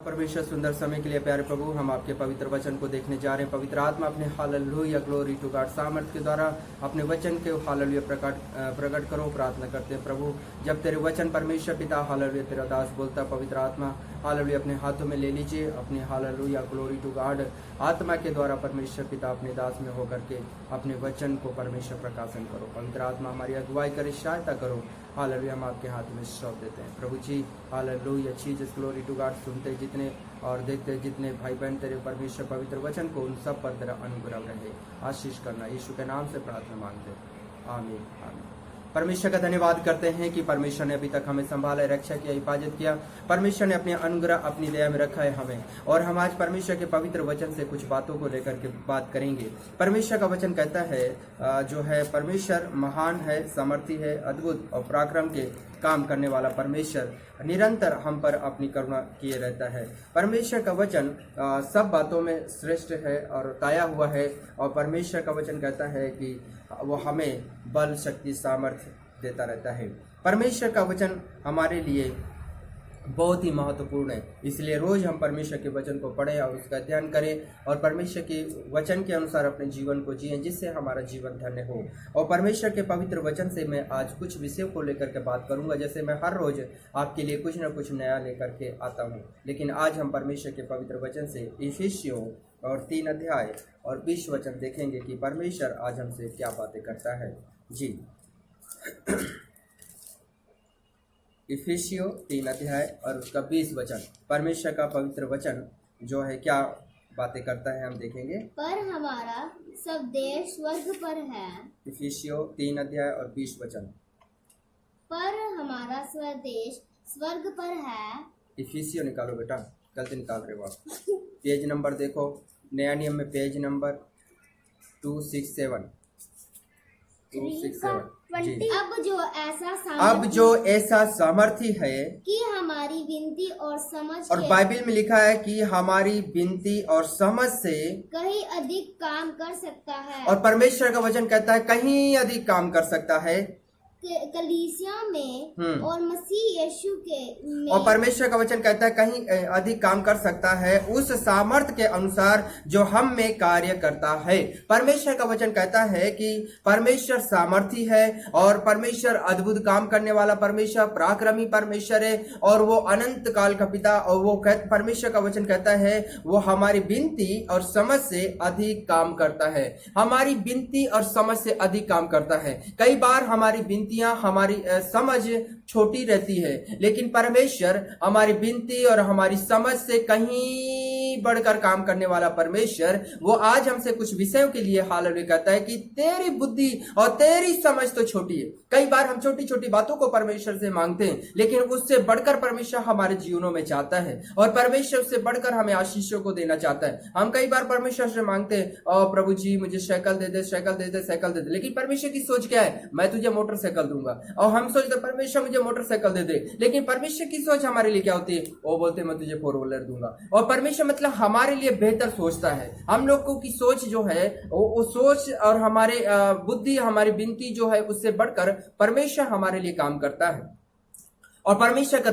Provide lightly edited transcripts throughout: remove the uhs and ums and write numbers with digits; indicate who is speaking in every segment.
Speaker 1: परमेश्वर सुंदर समय के लिए प्यारे प्रभु, हम आपके पवित्र वचन को देखने जा रहे हैं। पवित्र आत्मा अपने हालेलुया ग्लोरी टू गॉड सामर्थ के द्वारा अपने वचन के हालेलुया प्रकट करो। प्रार्थना करते हैं प्रभु, जब तेरे वचन परमेश्वर पिता हालेलुया तेरा दास बोलता, पवित्र आत्मा हालेलुया अपने हाथों में ले लीजिए। अपने हालेलुया ग्लोरी टू गॉड आत्मा के द्वारा परमेश्वर पिता अपने दास में होकर के अपने वचन को परमेश्वर प्रकाशन करो। पवित्र आत्मा हमारी अगुवाई करे, सहायता करो। हालेलुया हम आपके हाथ में सौंप देते हैं प्रभु जी। Hallelujah Jesus glory to God सुनते जितने और देखते जितने भाई बहन तेरे परमेश्वर पवित्र वचन को, उन सब पर तेरा अनुग्रह रहे, आशीष करना। यीशु के नाम से प्रार्थना मांगते हैं, आमीन आमीन। परमेश्वर का धन्यवाद करते हैं कि परमेश्वर ने अभी तक हमें संभाला, रक्षा किया, हिफाजत किया। परमेश्वर ने अपने अनुग्रह अपनी दया में रखा है हमें, और हम आज परमेश्वर के पवित्र वचन से कुछ बातों को लेकर के बात करेंगे। परमेश्वर का वचन कहता है जो है परमेश्वर महान है, सामर्थी है, अद्भुत और पराक्रम के काम करने वाला परमेश्वर निरंतर हम पर अपनी करुणा किए रहता है। परमेश्वर का वचन सब बातों में श्रेष्ठ है और ताया हुआ है, और परमेश्वर का वचन कहता है कि वो हमें बल, शक्ति, सामर्थ्य देता रहता है। परमेश्वर का वचन हमारे लिए बहुत ही महत्वपूर्ण है, इसलिए रोज हम परमेश्वर के वचन को पढ़ें और उसका अध्ययन करें, और परमेश्वर के वचन के अनुसार अपने जीवन को जिएं, जिससे हमारा जीवन धन्य हो। और परमेश्वर के पवित्र वचन से मैं आज कुछ विषयों को लेकर के बात करूंगा, जैसे मैं हर रोज आपके लिए कुछ न कुछ नया लेकर के आता हूं। लेकिन आज हम परमेश्वर के पवित्र वचन से इफिसियों और 3 अध्याय और 20 वचन देखेंगे कि परमेश्वर आज हमसे क्या बातें करता है। जी इफिसियों 3 अध्याय और उसका 20 वचन, परमेश्वर का पवित्र वचन जो है क्या बातें करता है हम देखेंगे।
Speaker 2: पर हमारा सब देश स्वर्ग पर है।
Speaker 1: इफिसियों 3 अध्याय और 20 वचन,
Speaker 2: पर हमारा स्वदेश स्वर्ग पर है।
Speaker 1: इफिसियों निकालो बेटा, गलती निकाल रहे हो आप। पेज नंबर देखो, नया नियम में पेज नंबर 267 जी। अब जो ऐसा सामर्थी है
Speaker 2: कि हमारी विनती और समझ
Speaker 1: और बाइबल में लिखा है कि हमारी विनती और समझ से
Speaker 2: कहीं अधिक काम कर सकता है,
Speaker 1: और परमेश्वर का वचन कहता है कहीं अधिक काम कर सकता है
Speaker 2: कलीसिया में और मसीह यीशु के में।
Speaker 1: और परमेश्वर का वचन कहता है कहीं अधिक काम कर सकता है उस सामर्थ के अनुसार जो हम में कार्य करता है। परमेश्वर का वचन कहता है कि परमेश्वर सामर्थी है, और परमेश्वर अद्भुत काम करने वाला परमेश्वर, पराक्रमी परमेश्वर है, और वो अनंत काल का पिता। और वो परमेश्वर का वचन कहता है वो हमारी विनती और समझ से अधिक काम करता है। हमारी विनती और समझ से अधिक काम करता है। कई बार हमारी विनतियां, हमारी समझ छोटी रहती है, लेकिन परमेश्वर हमारी विनती और हमारी समझ से कहीं बढ़कर काम करने वाला परमेश्वर, वो आज हमसे कुछ विषयों के लिए हालेलुया कहता है कि तेरी बुद्धि और तेरी समझ तो छोटी है। कई बार हम छोटी छोटी बातों को परमेश्वर से मांगते हैं, लेकिन उससे बढ़कर परमेश्वर हमारे जीवनों में चाहता है, और परमेश्वर उससे बढ़कर हमें आशीषों को देना चाहता है। हम कई बार परमेश्वर से मांगते हैं, और प्रभु जी मुझे साइकिल दे दे, साइकिल दे दे, साइकिल दे दे, लेकिन परमेश्वर की सोच क्या है? मैं तुझे मोटरसाइकिल दूंगा। और हम सोचते परमेश्वर मुझे मोटरसाइकिल दे दे, लेकिन परमेश्वर की सोच हमारे लिए क्या होती है? वो बोलते मैं तुझे 4 व्हीलर दूंगा। और परमेश्वर मतलब हमारे लिए बेहतर सोचता है। हम लोगों की सोच जो है वो सोच और हमारे बुद्धि, हमारी विनती जो है उससे बढ़कर परमेश्वर हमारे लिए काम करता है। और परमेश्वर का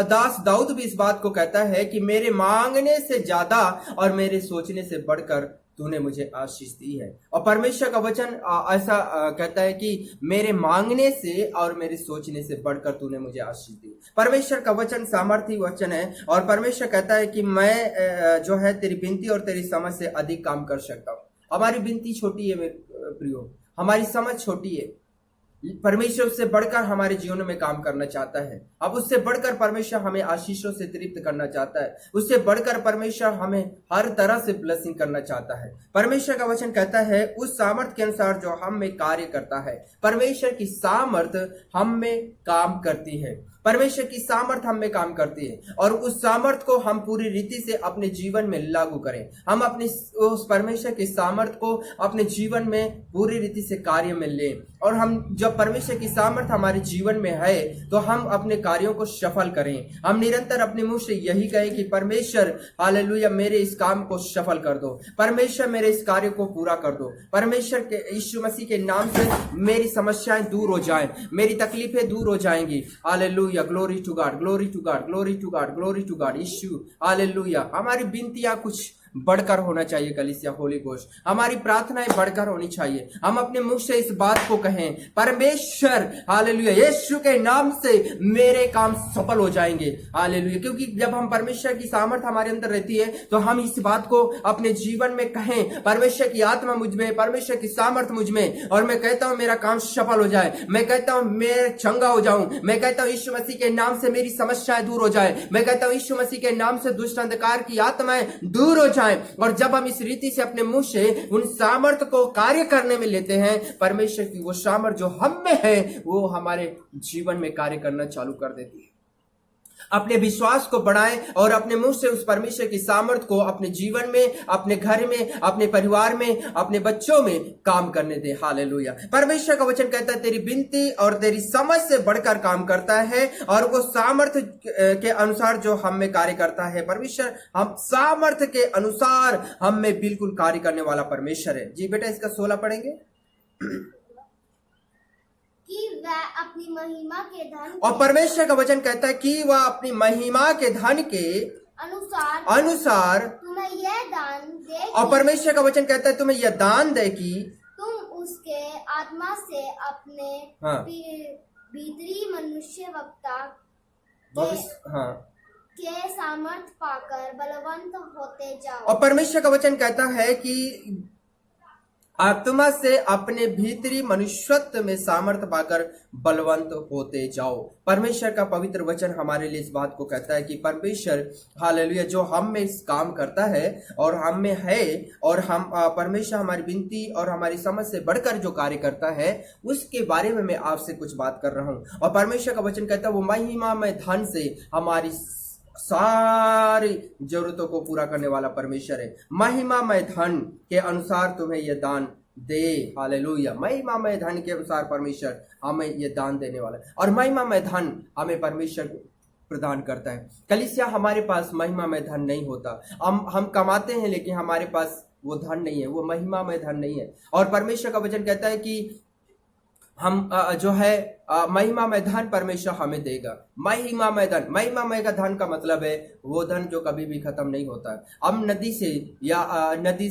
Speaker 1: दास दाऊद भी इस बात को कहता है कि मेरे मांगने से ज्यादा और मेरे सोचने से बढ़कर तूने मुझे आशीष दी है। और परमेश्वर का वचन ऐसा कहता है कि मेरे मांगने से और मेरे सोचने से बढ़कर तूने मुझे आशीष दी। परमेश्वर का वचन सामर्थी वचन है, और परमेश्वर कहता है कि मैं जो है तेरी विनती और तेरी समझ से अधिक काम कर सकता हूँ। हमारी विनती छोटी है मेरे प्रियो, हमारी समझ छोटी है। परमेश्वर उससे बढ़कर हमारे जीवन में काम करना चाहता है। अब उससे बढ़कर परमेश्वर हमें आशीषों से तृप्त करना चाहता है। उससे बढ़कर परमेश्वर हमें हर तरह से ब्लेसिंग करना चाहता है। परमेश्वर का वचन कहता है उस सामर्थ के अनुसार जो हम में कार्य करता है। परमेश्वर की सामर्थ हम में काम करती है। परमेश्वर की सामर्थ हम में काम करती है, और उस सामर्थ को हम पूरी रीति से अपने जीवन में लागू करें। हम अपनी उस परमेश्वर की सामर्थ को अपने जीवन में पूरी रीति से कार्य में लें, और हम जब परमेश्वर की सामर्थ हमारे जीवन में है तो हम अपने कार्यों को सफल करें। हम निरंतर अपने मुंह से यही कहें कि परमेश्वर हालेलुया मेरे इस काम को सफल कर दो, परमेश्वर मेरे इस कार्य को पूरा कर दो, परमेश्वर के यीशु मसीह के नाम से मेरी समस्याएं दूर हो जाएं, मेरी तकलीफें दूर हो जाएंगी। Hallelujah hallelujah, glory to God, glory to God, glory to God, glory to God, Yeshu, hallelujah. हमारी विनतियां कुछ बढ़कर होना चाहिए कलीसिया, होली गोस्ट, हमारी प्रार्थनाएं बढ़कर होनी चाहिए। हम अपने मुख से इस बात को कहें, परमेश्वर हालेलुया, यीशु के नाम से मेरे काम सफल हो जाएंगे, हालेलुया। क्योंकि जब हम परमेश्वर की सामर्थ हमारे अंदर रहती है तो हम इस बात को अपने जीवन में कहें, परमेश्वर की आत्मा मुझ में, परमेश्वर की सामर्थ मुझ में, और मैं कहता हूं मेरा काम सफल हो जाए, मैं कहता हूं मैं चंगा हो जाऊं, मैं कहता हूं यीशु मसीह के नाम से मेरी समस्याएं दूर हो जाए, मैं कहता हूं यीशु मसीह के नाम से दुष्ट अंधकार की आत्माएं दूर हो जाए। और जब हम इस रीति से अपने मुंह से उन सामर्थ को कार्य करने में लेते हैं, परमेश्वर की वो सामर्थ जो हम में है वो हमारे जीवन में कार्य करना चालू कर देती है। अपने विश्वास को बढ़ाएं और अपने मुंह से उस परमेश्वर की सामर्थ को अपने जीवन में, अपने घर में, अपने परिवार में, अपने बच्चों में काम करने दें, हालेलुया। परमेश्वर का वचन कहता है तेरी विनती और तेरी समझ से बढ़कर काम करता है, और वो सामर्थ के अनुसार जो हम में कार्य करता है। परमेश्वर हम सामर्थ के अनुसार हम में बिल्कुल कार्य करने वाला परमेश्वर है। जी बेटा, इसका 16 पढ़ेंगे।
Speaker 2: कि वह अपनी महिमा के धन
Speaker 1: और परमेश्वर का वचन कहता है कि वह अपनी महिमा के धन के अनुसार
Speaker 2: तुम्हें यह दान दे,
Speaker 1: और परमेश्वर का वचन कहता है तुम्हें यह दान दे कि
Speaker 2: तुम उसके आत्मा से अपने भीतरी मनुष्य वक्ता के सामर्थ पाकर बलवंत होते जाओ।
Speaker 1: और परमेश्वर का वचन कहता है कि आत्मा से अपने भीतरी मनुष्यत्व में सामर्थ पाकर बलवंत होते जाओ। परमेश्वर का पवित्र वचन हमारे लिए इस बात को कहता है कि परमेश्वर हालेलुया जो हम में इस काम करता है और हम में है, और हम परमेश्वर हमारी विनती और हमारी समझ से बढ़कर जो कार्य करता है उसके बारे में मैं आपसे कुछ बात कर रहा हूं। और परमेश्वर का वचन कहता है वो महिमा में धन से हमारी सारी जरूरतों को पूरा करने वाला परमेश्वर है। महिमा में धन के अनुसार तुम्हें यह दान दे, हालेलुया। महिमा में धन के अनुसार परमेश्वर हमें यह दान देने वाला है, और महिमा में धन हमें परमेश्वर प्रदान करता है। कलीसिया, हमारे पास महिमा में धन नहीं होता। हम कमाते हैं लेकिन हमारे पास वो धन नहीं है, वो महिमा में धन नहीं है। और परमेश्वर का वचन कहता है कि हम जो है महिमा में धन परमेश्वर हमें देगा। महिमा में धन, महिमा में का धन का मतलब है वो धन जो कभी भी खत्म नहीं होता है। हम नदी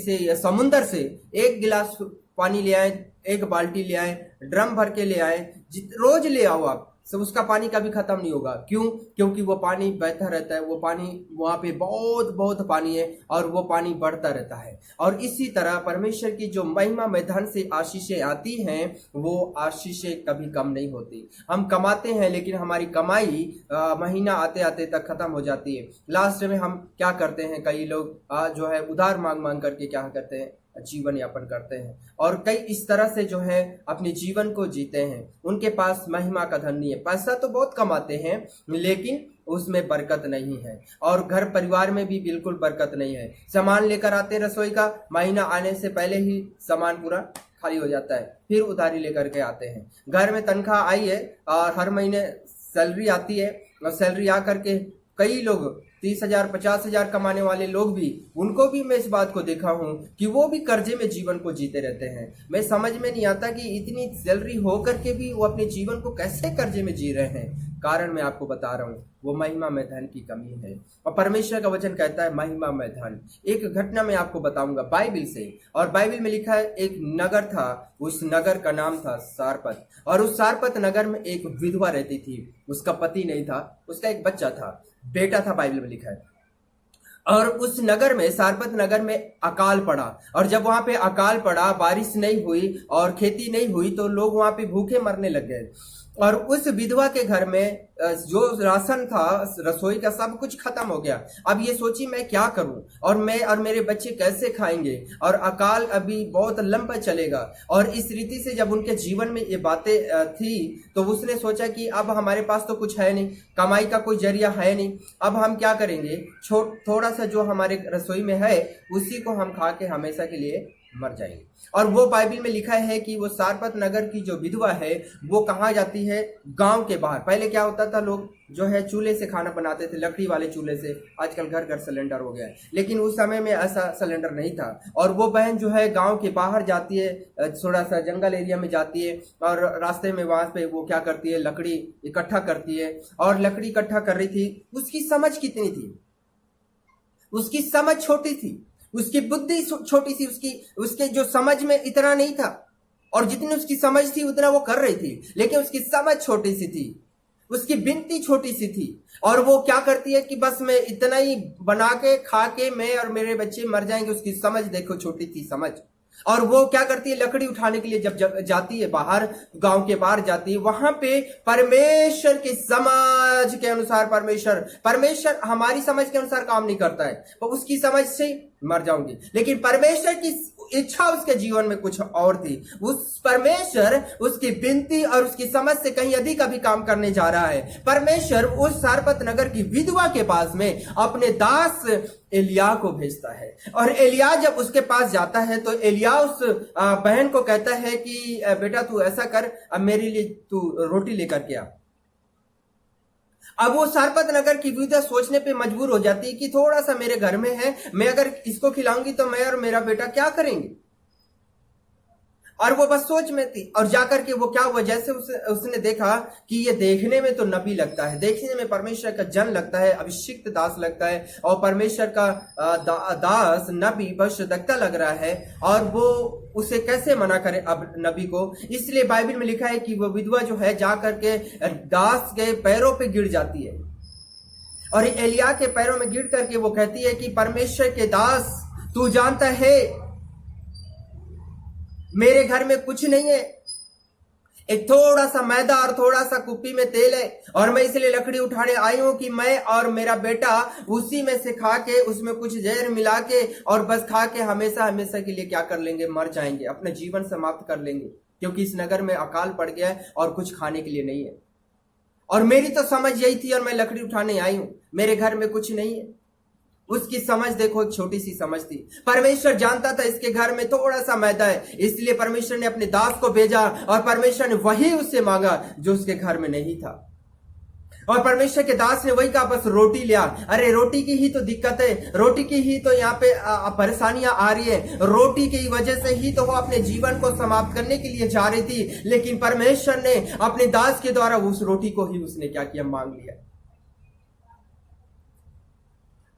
Speaker 1: से या समुंदर से एक गिलास पानी ले आए, एक बाल्टी ले आए, ड्रम भर के ले आए, रोज ले आओ आप, तो उसका पानी कभी खत्म नहीं होगा। क्यों? क्योंकि वो पानी बहता रहता है, वो पानी वहां पे बहुत बहुत पानी है और वो पानी बढ़ता रहता है। और इसी तरह परमेश्वर की जो महिमा में धन से आशीषें आती हैं वो आशीषें कभी कम नहीं होती। हम कमाते हैं लेकिन हमारी कमाई महीना आते आते तक खत्म हो जाती है। लास्ट में हम क्या करते हैं, कई लोग जो है उधार मांग मांग करके क्या करते हैं, जीवन यापन करते हैं, और कई इस तरह से जो है अपने जीवन को जीते हैं। उनके पास महिमा का धन नहीं है, पैसा तो बहुत कमाते हैं लेकिन उसमें बरकत नहीं है, और घर परिवार में भी बिल्कुल बरकत नहीं है। सामान लेकर आते हैं रसोई का, महीना आने से पहले ही सामान पूरा खाली हो जाता है, फिर उधारी लेकर के आते हैं। घर में तनख्वाह आई है और हर महीने सैलरी आती है, और सैलरी आ करके कई लोग 30,000 50,000 कमाने वाले लोग भी, उनको भी मैं इस बात को देखा हूं कि वो भी कर्जे में जीवन को जीते रहते हैं। मैं समझ में नहीं आता कि इतनी सैलरी हो करके भी वो अपने जीवन को कैसे कर्जे में जी रहे हैं। कारण मैं आपको बता रहा हूं, वो महिमा में धन की कमी है। और परमेश्वर का वचन कहता है महिमा में धन। एक घटना मैं आपको बताऊंगा बाइबिल से, और बाइबिल में लिखा है एक नगर था, उस नगर का नाम था सारपत, और उस सारपत नगर में एक विधवा रहती थी। उसका पति नहीं था, उसका एक बच्चा था, बेटा था, बाइबल में लिखा है। और उस नगर में, सारपत नगर में अकाल पड़ा, और जब वहां पे अकाल पड़ा, बारिश नहीं हुई और खेती नहीं हुई तो लोग वहां पे भूखे मरने लग गए। और उस विधवा के घर में जो राशन था, रसोई का, सब कुछ खत्म हो गया। अब ये सोची मैं क्या करूं, और मैं और मेरे बच्चे कैसे खाएंगे, और अकाल अभी बहुत लंबा चलेगा। और इस रीति से जब उनके जीवन में ये बातें थी तो उसने सोचा कि अब हमारे पास तो कुछ है नहीं, कमाई का कोई जरिया है नहीं, अब हम क्या करेंगे, थोड़ा सा जो हमारे रसोई में है उसी को हम खा के हमेशा के लिए मर जाएंगे। और वो बाइबल में लिखा है कि वो सारपत नगर की जो विधवा है वो कहाँ जाती है, गांव के बाहर। पहले क्या होता था, लोग जो है चूल्हे से खाना बनाते थे, लकड़ी वाले चूल्हे से। आजकल घर घर सिलेंडर हो गया है, लेकिन उस समय में ऐसा सिलेंडर नहीं था। और वो बहन जो है गांव के बाहर जाती है, थोड़ा सा जंगल एरिया में जाती है, और रास्ते में वहां पे वो क्या करती है, लकड़ी इकट्ठा करती है। और लकड़ी इकट्ठा कर रही थी। उसकी समझ कितनी थी, उसकी समझ छोटी थी, उसकी बुद्धि छोटी सी, उसके जो समझ में इतना नहीं था। और जितनी उसकी समझ थी उतना वो कर रही थी, लेकिन उसकी समझ छोटी सी थी, उसकी बिनती छोटी सी थी। और वो क्या करती है कि बस मैं इतना ही बना के खा के मैं और मेरे बच्चे मर जाएंगे। उसकी समझ देखो, छोटी थी समझ। और वो क्या करती है, लकड़ी उठाने के लिए जब जाती है बाहर, गांव के बाहर जाती है, वहां पे परमेश्वर की समझ के अनुसार, परमेश्वर हमारी समझ के अनुसार काम नहीं करता है, तो उसकी समझ से मर जाऊंगी। लेकिन परमेश्वर की इच्छा उसके जीवन में कुछ और थी। उस परमेश्वर उसकी बिनती और उसकी समझ से कहीं अधिक अभी काम करने जा रहा है। परमेश्वर उस सारपत नगर की विधवा के पास में अपने दास एलिया को भेजता है। और एलिया जब उसके पास जाता है तो एलिया उस बहन को कहता है कि बेटा तू ऐसा कर, अब मेरे लिए तू रोटी लेकर के आ। अब वो सारपत नगर की विधवा सोचने पे मजबूर हो जाती है कि थोड़ा सा मेरे घर में है, मैं अगर इसको खिलाऊंगी तो मैं और मेरा बेटा क्या करेंगे। और वो बस सोच में थी। और जाकर के वो क्या हुआ, जैसे उसने देखा कि ये देखने में तो नबी लगता है, देखने में परमेश्वर का जन लगता है, अभिषिक्त दास लगता है, और परमेश्वर का दास नबी भविष्यद्वक्ता लग रहा है। और वो उसे कैसे मना करे अब नबी को। इसलिए बाइबल में लिखा है कि वो विधवा जो है जाकर के दास के पैरों पे गिर जाती है। और एलिया के पैरों में गिर करके वो कहती है कि परमेश्वर के दास, तू जानता है मेरे घर में कुछ नहीं है, एक थोड़ा सा मैदा और थोड़ा सा कुप्पी में तेल है, और मैं इसलिए लकड़ी उठाने आई हूं कि मैं और मेरा बेटा उसी में से खा के, उसमें कुछ जहर मिला के और बस खा के हमेशा हमेशा के लिए क्या कर लेंगे, मर जाएंगे, अपना जीवन समाप्त कर लेंगे, क्योंकि इस नगर में अकाल पड़ गया है और कुछ खाने के लिए नहीं है। और मेरी तो समझ यही थी और मैं लकड़ी उठाने आई हूं, मेरे घर में कुछ नहीं है। उसकी समझ देखो, एक छोटी सी समझ थी। परमेश्वर जानता था इसके घर में थोड़ा सा मैदा है, इसलिए परमेश्वर ने अपने दास को भेजा और परमेश्वर ने वही उससे मांगा जो उसके घर में नहीं था। और परमेश्वर के दास ने वही कहा, बस रोटी लिया। अरे रोटी की ही तो दिक्कत है, रोटी की ही तो यहाँ पे परेशानियां आ रही है, रोटी की वजह से ही तो वो अपने जीवन को समाप्त करने के लिए जा रही थी। लेकिन परमेश्वर ने अपने दास के द्वारा उस रोटी को ही उसने क्या किया, मांग लिया।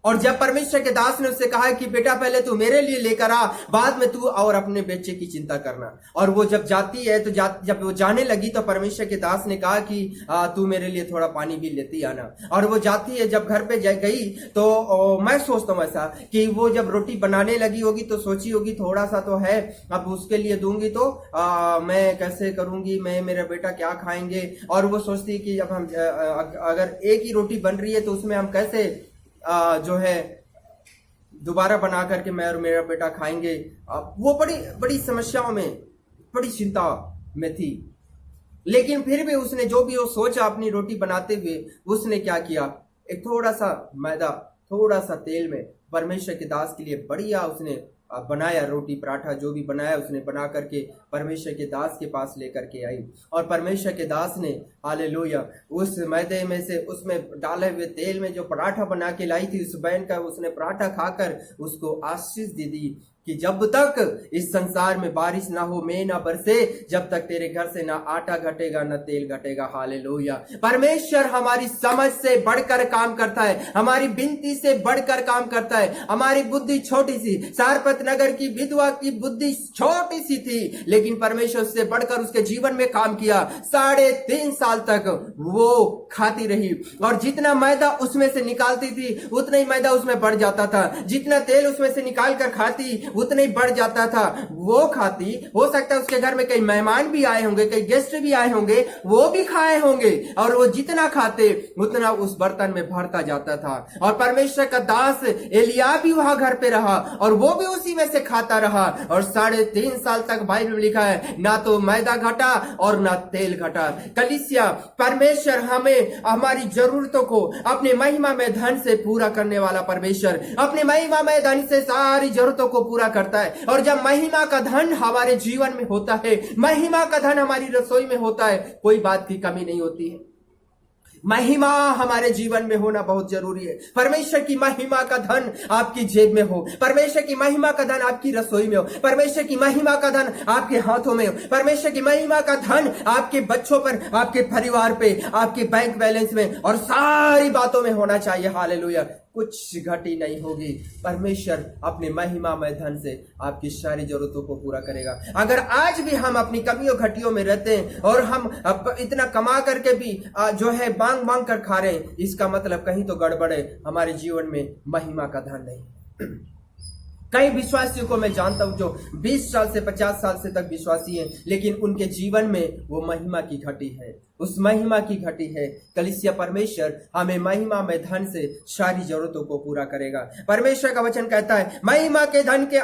Speaker 1: और जब परमेश्वर के दास ने उससे कहा कि बेटा पहले तू मेरे लिए लेकर आ, बाद में तू और अपने बच्चे की चिंता करना। और वो जब जाती है तो जब वो जाने लगी तो परमेश्वर के दास ने कहा कि तू मेरे लिए थोड़ा पानी भी लेती आना। और वो जाती है, जब घर पे गई तो मैं सोचता हूँ ऐसा कि वो जब रोटी बनाने लगी होगी तो सोची होगी थोड़ा सा तो है, अब उसके लिए दूंगी तो मैं कैसे करूंगी, मैं मेरा बेटा क्या खाएंगे। और वो सोचती है कि अब हम अगर एक ही रोटी बन रही है तो उसमें हम कैसे जो है दोबारा बना करके मैं और मेरा बेटा खाएंगे। वो बड़ी बड़ी समस्याओं में, बड़ी चिंता में थी। लेकिन फिर भी उसने जो भी वो सोचा अपनी रोटी बनाते हुए, उसने क्या किया, एक थोड़ा सा मैदा, थोड़ा सा तेल में परमेश्वर के दास के लिए बढ़िया उसने बनाया, रोटी पराठा जो भी बनाया उसने बना करके परमेश्वर के दास के पास लेकर के आई। और परमेश्वर के दास ने हालेलुया उस मैदे में से उसमें डाले हुए तेल में जो पराठा बना के लाई थी, उस बहन का उसने पराठा खाकर उसको आशीष दे दी कि जब तक इस संसार में बारिश ना हो, मेघ ना बरसे, जब तक तेरे घर से ना आटा घटेगा ना तेल घटेगा। हालेलुया। परमेश्वर हमारी समझ से बढ़कर काम करता है, हमारी बिनती से बढ़कर काम करता है। हमारी बुद्धि छोटी सी, सारपत नगर की विधवा की बुद्धि छोटी सी थी, लेकिन परमेश्वर से बढ़कर उसके जीवन में काम किया। 3.5 साल तक वो खाती रही, और जितना मैदा उसमें से निकालती थी उतना ही मैदा उसमें बढ़ जाता था, जितना तेल उसमें से निकाल कर खाती उतना ही बढ़ जाता था। वो खाती, हो सकता है उसके घर में कई मेहमान भी आए होंगे, कई गेस्ट भी आए होंगे, वो भी खाए होंगे, और वो जितना खाते उतना उस बर्तन में भरता जाता था। और परमेश्वर का दास एलिया भी वहां घर पे रहा और वो भी उसी में से खाता रहा। और 3.5 साल तक बाइबल में लिखा है, ना तो मैदा घटा और ना तेल घटा। कलीसिया, परमेश्वर हमें हमारी जरूरतों को अपने महिमा में धन से पूरा करने वाला परमेश्वर, अपने महिमा में धन से सारी जरूरतों को पूरा करता है। और जब महिमा का धन हमारे जीवन में होता है, महिमा का धन हमारी रसोई में होता है, कोई बात की कमी नहीं होती है। महिमा हमारे जीवन में होना बहुत जरूरी है। परमेश्वर की महिमा का धन आपकी जेब में हो, परमेश्वर की महिमा का धन आपकी रसोई में हो, परमेश्वर की महिमा का धन आपके हाथों में हो, परमेश्वर की महिमा का धन आपके बच्चों पर, आपके परिवार पे, आपके बैंक बैलेंस में और सारी बातों में होना चाहिए। हालेलुया। कुछ घटी नहीं होगी। परमेश्वर अपने महिमामय धन से आपकी सारी जरूरतों को पूरा करेगा। अगर आज भी हम अपनी कमियों घटियों में रहते हैं और हम इतना कमा करके भी जो है मांग मांग कर खा रहे हैं, इसका मतलब कहीं तो गड़बड़ है, हमारे जीवन में महिमा का धन नहीं। कई विश्वासियों को मैं जानता हूं जो 20 साल से 50 साल से तक विश्वासी हैं, लेकिन उनके जीवन में वो महिमा की घटी है। उस महिमा की घटी है। कलीसिया, परमेश्वर हमें महिमा में धन से सारी जरूरतों को पूरा करेगा। परमेश्वर का वचन कहता है, महिमा के धन के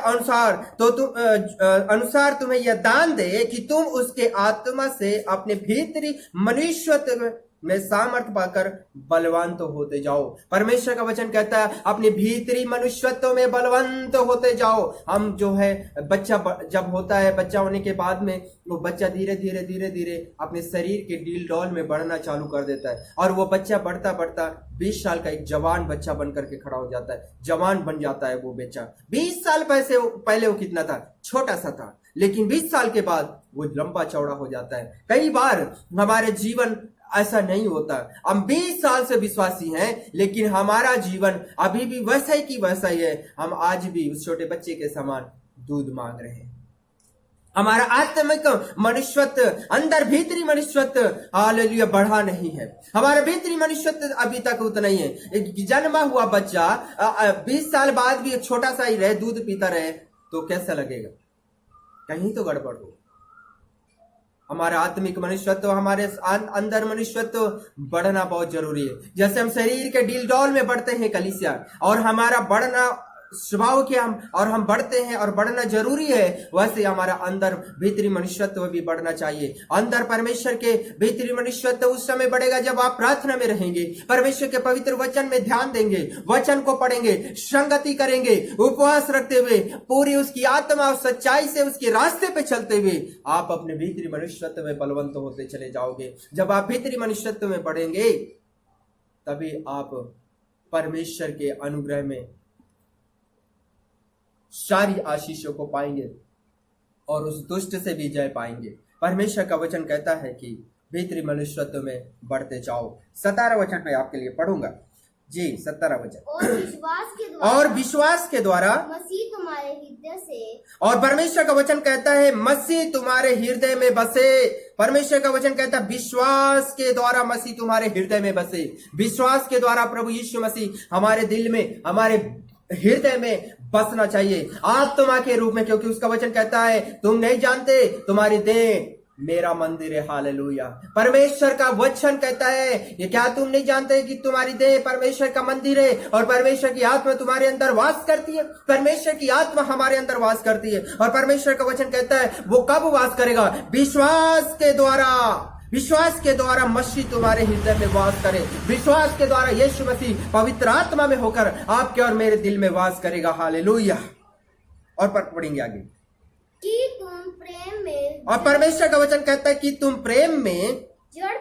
Speaker 1: अनुसार तुम्हें यह दान दे कि तुम उसके आत्मा से अपने भीतरी मनुष्यत्व में सामर्थ पाकर बलवान तो होते जाओ। परमेश्वर का वचन कहता है, अपने भीतरी मनुष्यत्व में बलवंत होते जाओ। हम जो है बच्चा जब होता है, बच्चा होने के बाद में वो बच्चा धीरे धीरे धीरे धीरे अपने शरीर के डील डॉल में बढ़ना चालू कर देता है और वो बच्चा बढ़ता बढ़ता 20 साल का एक जवान बच्चा बन करके खड़ा हो जाता है, जवान बन जाता है वो बच्चा। 20 साल पहले वो कितना था? छोटा सा था, लेकिन 20 साल के बाद वो लंबा चौड़ा हो जाता है। कई बार हमारे जीवन ऐसा नहीं होता। हम 20 साल से विश्वासी हैं, लेकिन हमारा जीवन अभी भी वैसा ही की वैसा ही है। हम आज भी उस छोटे बच्चे के समान दूध मांग रहे हैं। हमारा आत्मिक मनुष्यत्व, अंदर भीतरी मनुष्यत्व हालेलुया बढ़ा नहीं है। हमारा भीतरी मनुष्यत्व अभी तक उतना ही है। एक जन्मा हुआ बच्चा 20 साल बाद भी एक छोटा सा ही रहे, दूध पीता रहे, तो कैसा लगेगा? कहीं तो गड़बड़ हो। हमारा आत्मिक मनुष्यत्व, हमारे अंदर मनुष्यत्व बढ़ना बहुत जरूरी है। जैसे हम शरीर के डील डॉल में बढ़ते हैं कलीसिया, और हमारा बढ़ना स्वभाव के हम बढ़ते हैं और बढ़ना जरूरी है, वैसे हमारा अंदर भीतरी मनुष्यत्व भी बढ़ना चाहिए। अंदर परमेश्वर के भीतरी मनुष्यत्व उस समय बढ़ेगा जब आप प्रार्थना में रहेंगे, परमेश्वर के पवित्र वचन में ध्यान देंगे, वचन को पढ़ेंगे, संगति करेंगे, उपवास रखते हुए, पूरी उसकी आत्मा और सच्चाई से उसके रास्ते पे चलते हुए आप अपने भीतरी मनुष्यत्व में बलवंत होते चले जाओगे। जब आप भीतरी मनुष्यत्व में बढ़ेंगे, तभी आप परमेश्वर के अनुग्रह में सारी आशीषों को पाएंगे और उस दुष्ट से भी जय पाएंगे। परमेश्वर का वचन कहता है कि भीतरी मनुष्यत्व में बढ़ते जाओ। 17 वचन में आपके लिए पढ़ूंगा जी। 17 वचन। और विश्वास के द्वारा
Speaker 2: मसीह तुम्हारे हृदय से,
Speaker 1: और परमेश्वर का वचन कहता है मसीह तुम्हारे हृदय में बसे। परमेश्वर का वचन कहता है विश्वास के द्वारा मसीह तुम्हारे हृदय में बसे। विश्वास के द्वारा प्रभु यीशु मसीह हमारे दिल में, हमारे हृदय में बसना चाहिए, आत्मा के रूप में, क्योंकि उसका वचन कहता है तुम नहीं जानते तुम्हारी देह मेरा मंदिर है। हालेलुया। परमेश्वर का वचन कहता है, ये क्या तुम नहीं जानते कि तुम्हारी देह परमेश्वर का मंदिर है और परमेश्वर की आत्मा तुम्हारे अंदर वास करती है? परमेश्वर की आत्मा हमारे अंदर वास करती है और परमेश्वर का वचन कहता है वो कब वास करेगा? विश्वास के द्वारा। विश्वास के द्वारा मसीह तुम्हारे हृदय में वास करे। विश्वास के द्वारा यीशु मसीह पवित्र आत्मा में होकर आपके और मेरे दिल में वास करेगा। हालेलुया। और पढ़ेंगे आगे
Speaker 2: कि तुम प्रेम में,
Speaker 1: और परमेश्वर का वचन कहता है कि तुम प्रेम में
Speaker 2: जड़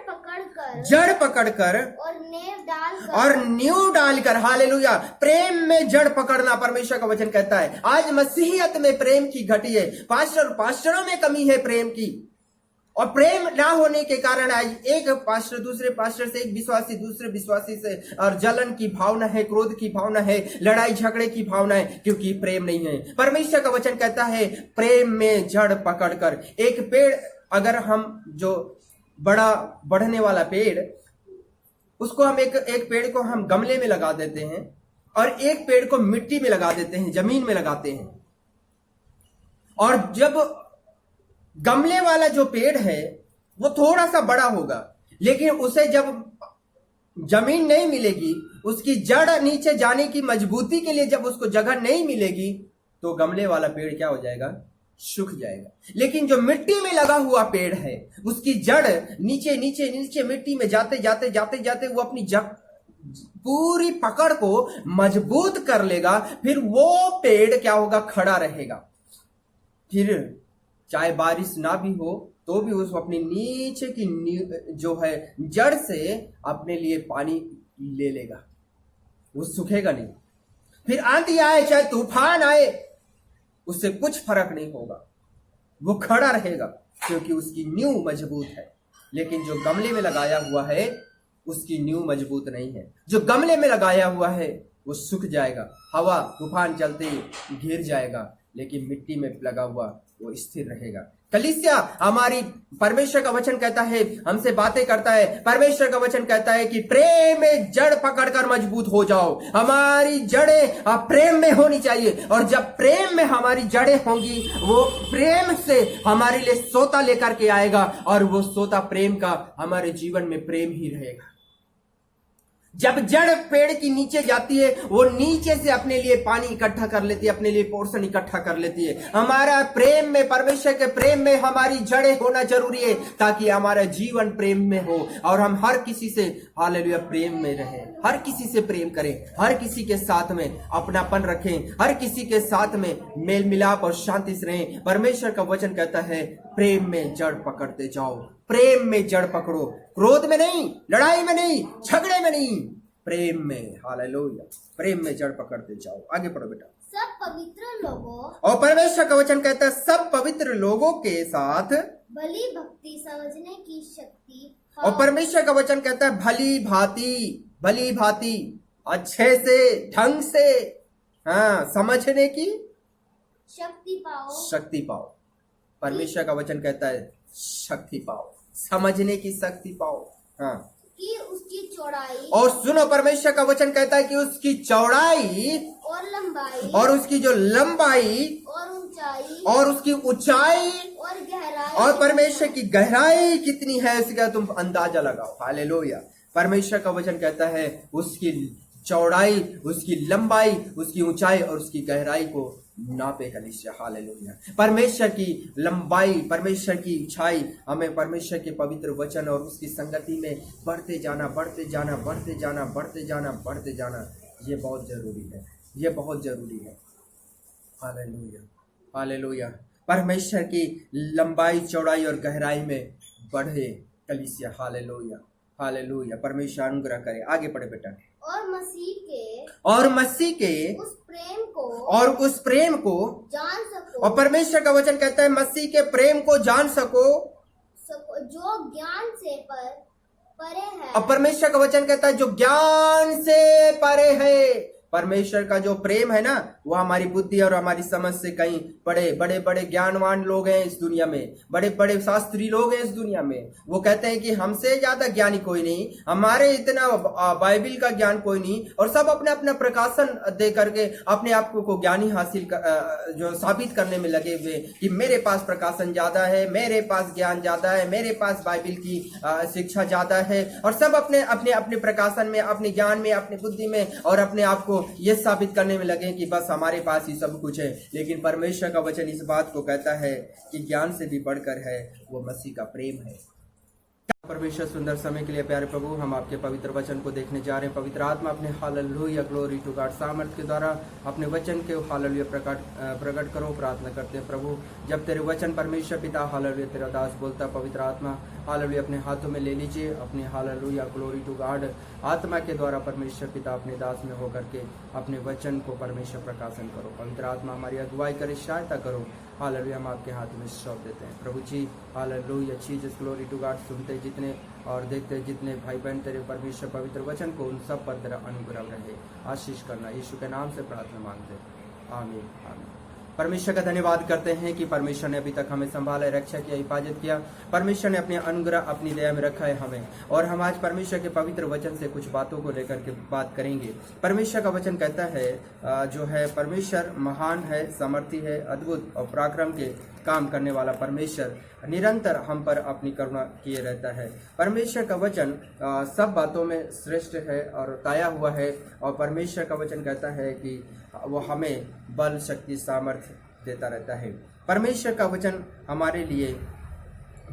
Speaker 2: पकड़कर
Speaker 1: और नींव डालकर। हालेलुया। प्रेम में जड़ पकड़ना परमेश्वर का वचन कहता है। आज मसीहियत में प्रेम की घटी है, पास्टरों में कमी है प्रेम की, और प्रेम ना होने के कारण आज एक पास्टर दूसरे पास्टर से, एक विश्वासी दूसरे विश्वासी से, और जलन की भावना है, क्रोध की भावना है, लड़ाई झगड़े की भावना है, क्योंकि प्रेम नहीं है। परमेश्वर का वचन कहता है प्रेम में जड़ पकड़कर। एक पेड़, अगर हम जो बड़ा बढ़ने वाला पेड़, उसको हम एक पेड़ को हम गमले में लगा देते हैं और एक पेड़ को मिट्टी में लगा देते हैं, जमीन में लगाते हैं, और जब गमले वाला जो पेड़ है वो थोड़ा सा बड़ा होगा, लेकिन उसे जब जमीन नहीं मिलेगी, उसकी जड़ नीचे जाने की मजबूती के लिए जब उसको जगह नहीं मिलेगी, तो गमले वाला पेड़ क्या हो जाएगा? सूख जाएगा। लेकिन जो मिट्टी में लगा हुआ पेड़ है, उसकी जड़ नीचे नीचे नीचे मिट्टी में जाते जाते जाते जाते वो अपनी पूरी पकड़ को मजबूत कर लेगा, फिर वो पेड़ क्या होगा, खड़ा रहेगा। फिर चाहे बारिश ना भी हो तो भी उसको अपनी नीचे की जो है जड़ से अपने लिए पानी ले लेगा, वो सूखेगा नहीं। फिर आंधी आए चाहे तूफान आए, उससे कुछ फर्क नहीं होगा, वो खड़ा रहेगा, क्योंकि उसकी नींव मजबूत है। लेकिन जो गमले में लगाया हुआ है उसकी नींव मजबूत नहीं है। जो गमले में लगाया हुआ है वो सूख जाएगा, हवा तूफान चलते गिर जाएगा, लेकिन मिट्टी में लगा हुआ वो स्थिर रहेगा। कलीसिया हमारी, परमेश्वर का वचन कहता है, हमसे बातें करता है। परमेश्वर का वचन कहता है कि प्रेम में जड़ पकड़कर मजबूत हो जाओ। हमारी जड़ें प्रेम में होनी चाहिए, और जब प्रेम में हमारी जड़ें होंगी, वो प्रेम से हमारे लिए सोता लेकर के आएगा, और वो सोता प्रेम का हमारे जीवन में प्रेम ही रहेगा। जब जड़ पेड़ की नीचे जाती है, वो नीचे से अपने लिए पानी इकट्ठा कर लेती है, अपने लिए पोर्शन इकट्ठा कर लेती है। हमारा प्रेम में, परमेश्वर के प्रेम में हमारी जड़ें होना जरूरी है, ताकि हमारा जीवन प्रेम में हो और हम हर किसी से हालेलुया प्रेम में रहें, हर किसी से प्रेम करें, हर किसी के साथ में अपनापन रखें, हर किसी के साथ में मेल मिलाप और शांति से रहें। परमेश्वर का वचन कहता है प्रेम में जड़ पकड़ते जाओ, प्रेम में जड़ पकड़ो, क्रोध में नहीं, लड़ाई में नहीं, झगड़े में नहीं, प्रेम में। हालेलुया, प्रेम में जड़ पकड़ते जाओ। आगे पढ़ो बेटा।
Speaker 2: सब पवित्र लोगों,
Speaker 1: और परमेश्वर का वचन कहता है सब पवित्र लोगों के साथ
Speaker 2: भली भक्ति समझने की शक्ति,
Speaker 1: और परमेश्वर का वचन कहता है भली भांति अच्छे से, ढंग से, हाँ, समझने की शक्ति पाओ। परमेश्वर का वचन कहता है शक्ति पाओ, समझने की शक्ति पाओ, हाँ,
Speaker 2: कि उसकी चौड़ाई,
Speaker 1: और सुनो, परमेश्वर का वचन कहता है कि उसकी चौड़ाई
Speaker 2: और लंबाई,
Speaker 1: और उसकी जो लंबाई
Speaker 2: और ऊंचाई,
Speaker 1: और उसकी ऊंचाई
Speaker 2: और गहराई,
Speaker 1: और परमेश्वर की गहराई कितनी है इसका तुम अंदाजा लगाओ। हालेलुया। परमेश्वर का वचन कहता है उसकी चौड़ाई, उसकी लंबाई, उसकी ऊंचाई और उसकी गहराई को नापे कलीसिया। हालेलुया। परमेश्वर की लंबाई, परमेश्वर की ऊंचाई, हमें परमेश्वर के पवित्र वचन और उसकी संगति में बढ़ते जाना, ये बहुत जरूरी है, ये बहुत जरूरी है। Hallelujah, hallelujah. परमेश्वर की लंबाई, चौड़ाई और गहराई में बढ़े कलीसिया। Hallelujah, hallelujah. परमेश्वर अनुग्रह करे। आगे पढ़े बेटा।
Speaker 2: और मसीह के
Speaker 1: उस प्रेम को
Speaker 2: जान सको,
Speaker 1: और परमेश्वर का वचन कहता है मसीह के प्रेम को जान सको
Speaker 2: जो ज्ञान से परे है,
Speaker 1: और परमेश्वर का वचन कहता है जो ज्ञान से परे है। परमेश्वर का जो प्रेम है ना, वो हमारी बुद्धि और हमारी समझ से कहीं बड़े ज्ञानवान लोग हैं इस दुनिया में, बड़े शास्त्री लोग हैं इस दुनिया में। वो कहते हैं कि हमसे ज्यादा ज्ञानी कोई नहीं, हमारे इतना बाइबिल का ज्ञान कोई नहीं, और सब अपने अपना प्रकाशन दे करके अपने आप को ज्ञानी हासिल जो साबित करने में लगे हुए कि मेरे पास प्रकाशन ज्यादा है, मेरे पास ज्ञान ज्यादा है, मेरे पास बाइबिल की शिक्षा ज्यादा है, और सब अपने प्रकाशन में, अपने ज्ञान में, अपनी बुद्धि में और अपने आप को ये साबित करने में लगे कि बस हमारे पास ही सब कुछ है। लेकिन परमेश्वर का वचन इस बात को कहता है कि ज्ञान से भी बढ़कर है वो मसीह का प्रेम है। परमेश्वर, सुंदर समय के लिए प्यारे प्रभु, हम आपके पवित्र वचन को देखने जा रहे हैं। पवित्र आत्मा अपने हालेलुया, ग्लोरी टू गॉड, सामर्थ के द्वारा अपने वचन के हालेलुया प्रकट करो। प्रार्थना करते हैं प्रभु, जब तेरे वचन परमेश्वर पिता हालेलुया तेरा दास बोलता, पवित्र आत्मा हालेलुया अपने हाथों में ले लीजिए, अपने हालेलुया ग्लोरी टू गॉड आत्मा के द्वारा परमेश्वर पिता अपने दास में होकर के अपने वचन को परमेश्वर प्रकाशन करो। पवित्र आत्मा हमारी अगुवाई करे, सहायता करो। हालेलुया, हम आपके हाथ में सौंप देते हैं प्रभु जी। Hallelujah, Jesus glory to God. सुनते जितने और देखते जितने भाई बहन तेरे परमेश्वर पवित्र वचन को, उन सब पर तेरा अनुग्रह रहे, आशीष करना। यीशु के नाम से प्रार्थना मांगते, आमीन, आमीन। परमेश्वर का धन्यवाद करते हैं कि परमेश्वर ने अभी तक हमें संभाला, रक्षा किया, हिफाजत किया। परमेश्वर ने अपने अनुग्रह, अपनी दया में रखा है हमें, और हम आज परमेश्वर के पवित्र वचन से कुछ बातों को लेकर के बात करेंगे। परमेश्वर का वचन कहता है जो है परमेश्वर महान है, सामर्थी है, अद्भुत और पराक्रम के काम करने वाला परमेश्वर निरंतर हम पर अपनी करुणा किए रहता है। परमेश्वर का वचन सब बातों में श्रेष्ठ है और ताया हुआ है, और परमेश्वर का वचन कहता है कि वो हमें बल, शक्ति, सामर्थ्य देता रहता है। परमेश्वर का वचन हमारे लिए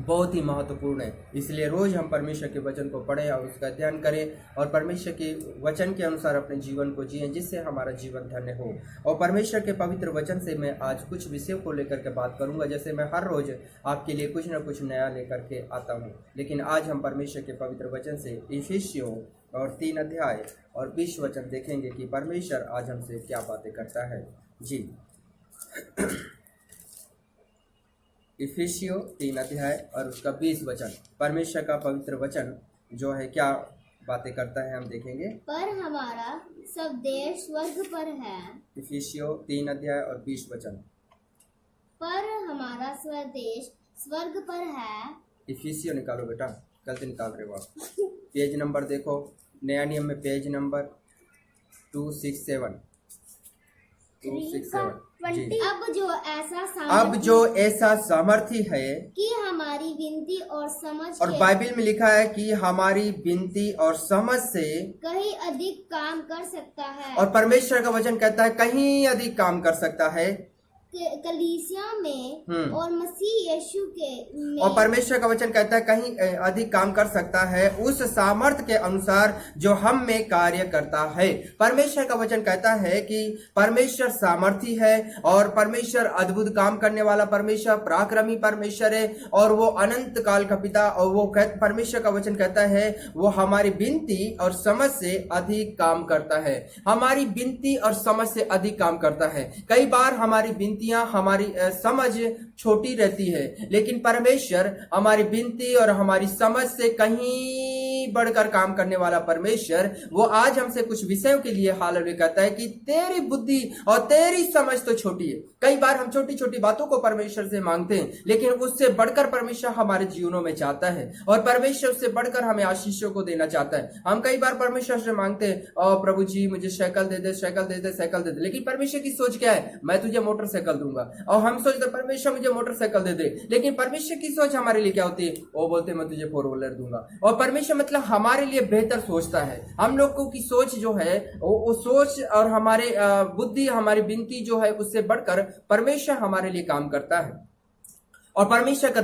Speaker 1: बहुत ही महत्वपूर्ण है। इसलिए रोज हम परमेश्वर के वचन को पढ़ें और उसका अध्ययन करें और परमेश्वर के वचन के अनुसार अपने जीवन को जिएं, जिससे हमारा जीवन धन्य हो। और परमेश्वर के पवित्र वचन से मैं आज कुछ विषयों को लेकर के बात करूंगा, जैसे मैं हर रोज आपके लिए कुछ न कुछ नया लेकर के आता हूं। लेकिन आज हम परमेश्वर के पवित्र वचन से इफिसियों और 3 अध्याय और 20 वचन देखेंगे कि परमेश्वर आज हमसे क्या बातें करता है। जी, इफिसियों 3 अध्याय और उसका 20 वचन, परमेश्वर का पवित्र वचन जो है क्या बातें करता है हम देखेंगे।
Speaker 2: पर हमारा सब देश स्वर्ग पर है।
Speaker 1: इफिसियों 3 अध्याय और 20 वचन,
Speaker 2: पर हमारा स्वदेश स्वर्ग पर है।
Speaker 1: इफिसियों निकालो बेटा, गलती निकाल रहे हो आप। पेज नंबर देखो, नया नियम में पेज नंबर 267 जी। अब जो ऐसा सामर्थी है
Speaker 2: कि हमारी विनती और समझ
Speaker 1: और बाइबल में लिखा है कि हमारी विनती और समझ से
Speaker 2: कहीं अधिक काम कर सकता है।
Speaker 1: और परमेश्वर का वचन कहता है कहीं अधिक काम कर सकता है
Speaker 2: कलीसिया में और मसीह यीशु के में।
Speaker 1: और परमेश्वर का वचन कहता है कहीं अधिक काम कर सकता है उस सामर्थ के अनुसार जो हम में कार्य करता है। परमेश्वर का वचन कहता है कि परमेश्वर सामर्थी है और परमेश्वर अद्भुत काम करने वाला परमेश्वर, पराक्रमी परमेश्वर है और वो अनंत काल का पिता। और वो परमेश्वर का वचन कहता है वो हमारी विनती और समझ से अधिक काम करता है। हमारी विनती और समझ से अधिक काम करता है। कई बार हमारी विनती हमारी समझ छोटी रहती है, लेकिन परमेश्वर हमारी विनती और हमारी समझ से कहीं बढ़कर काम करने वाला परमेश्वर, वो आज हमसे कुछ विषयों के लिए हालेलुया कहता है कि तेरी बुद्धि और तेरी समझ तो छोटी है। कई बार हम छोटी छोटी बातों को परमेश्वर से मांगते हैं, लेकिन उससे बढ़कर परमेश्वर हमारे जीवनों में चाहता है और परमेश्वर उससे बढ़कर हमें आशीषों को देना चाहता है। हम कई बार परमेश्वर से मांगते हैं, और प्रभु जी मुझे साइकिल दे दे, साइकिल दे दे, साइकिल दे दे, लेकिन परमेश्वर की सोच क्या है? मैं तुझे मोटरसाइकिल दूंगा। और हम सोचते परमेश्वर मुझे मोटरसाइकिल दे दे, लेकिन परमेश्वर की सोच हमारे लिए क्या होती है? वो बोलते मैं तुझे 4 व्हीलर दूंगा। और परमेश्वर मतलब हमारे लिए बेहतर सोचता है। हम लोगों की सोच जो है वो सोच और हमारे बुद्धि, हमारी विनती जो है उससे बढ़कर परमेश्वर हमारे लिए काम करता है। और परमेश्वर का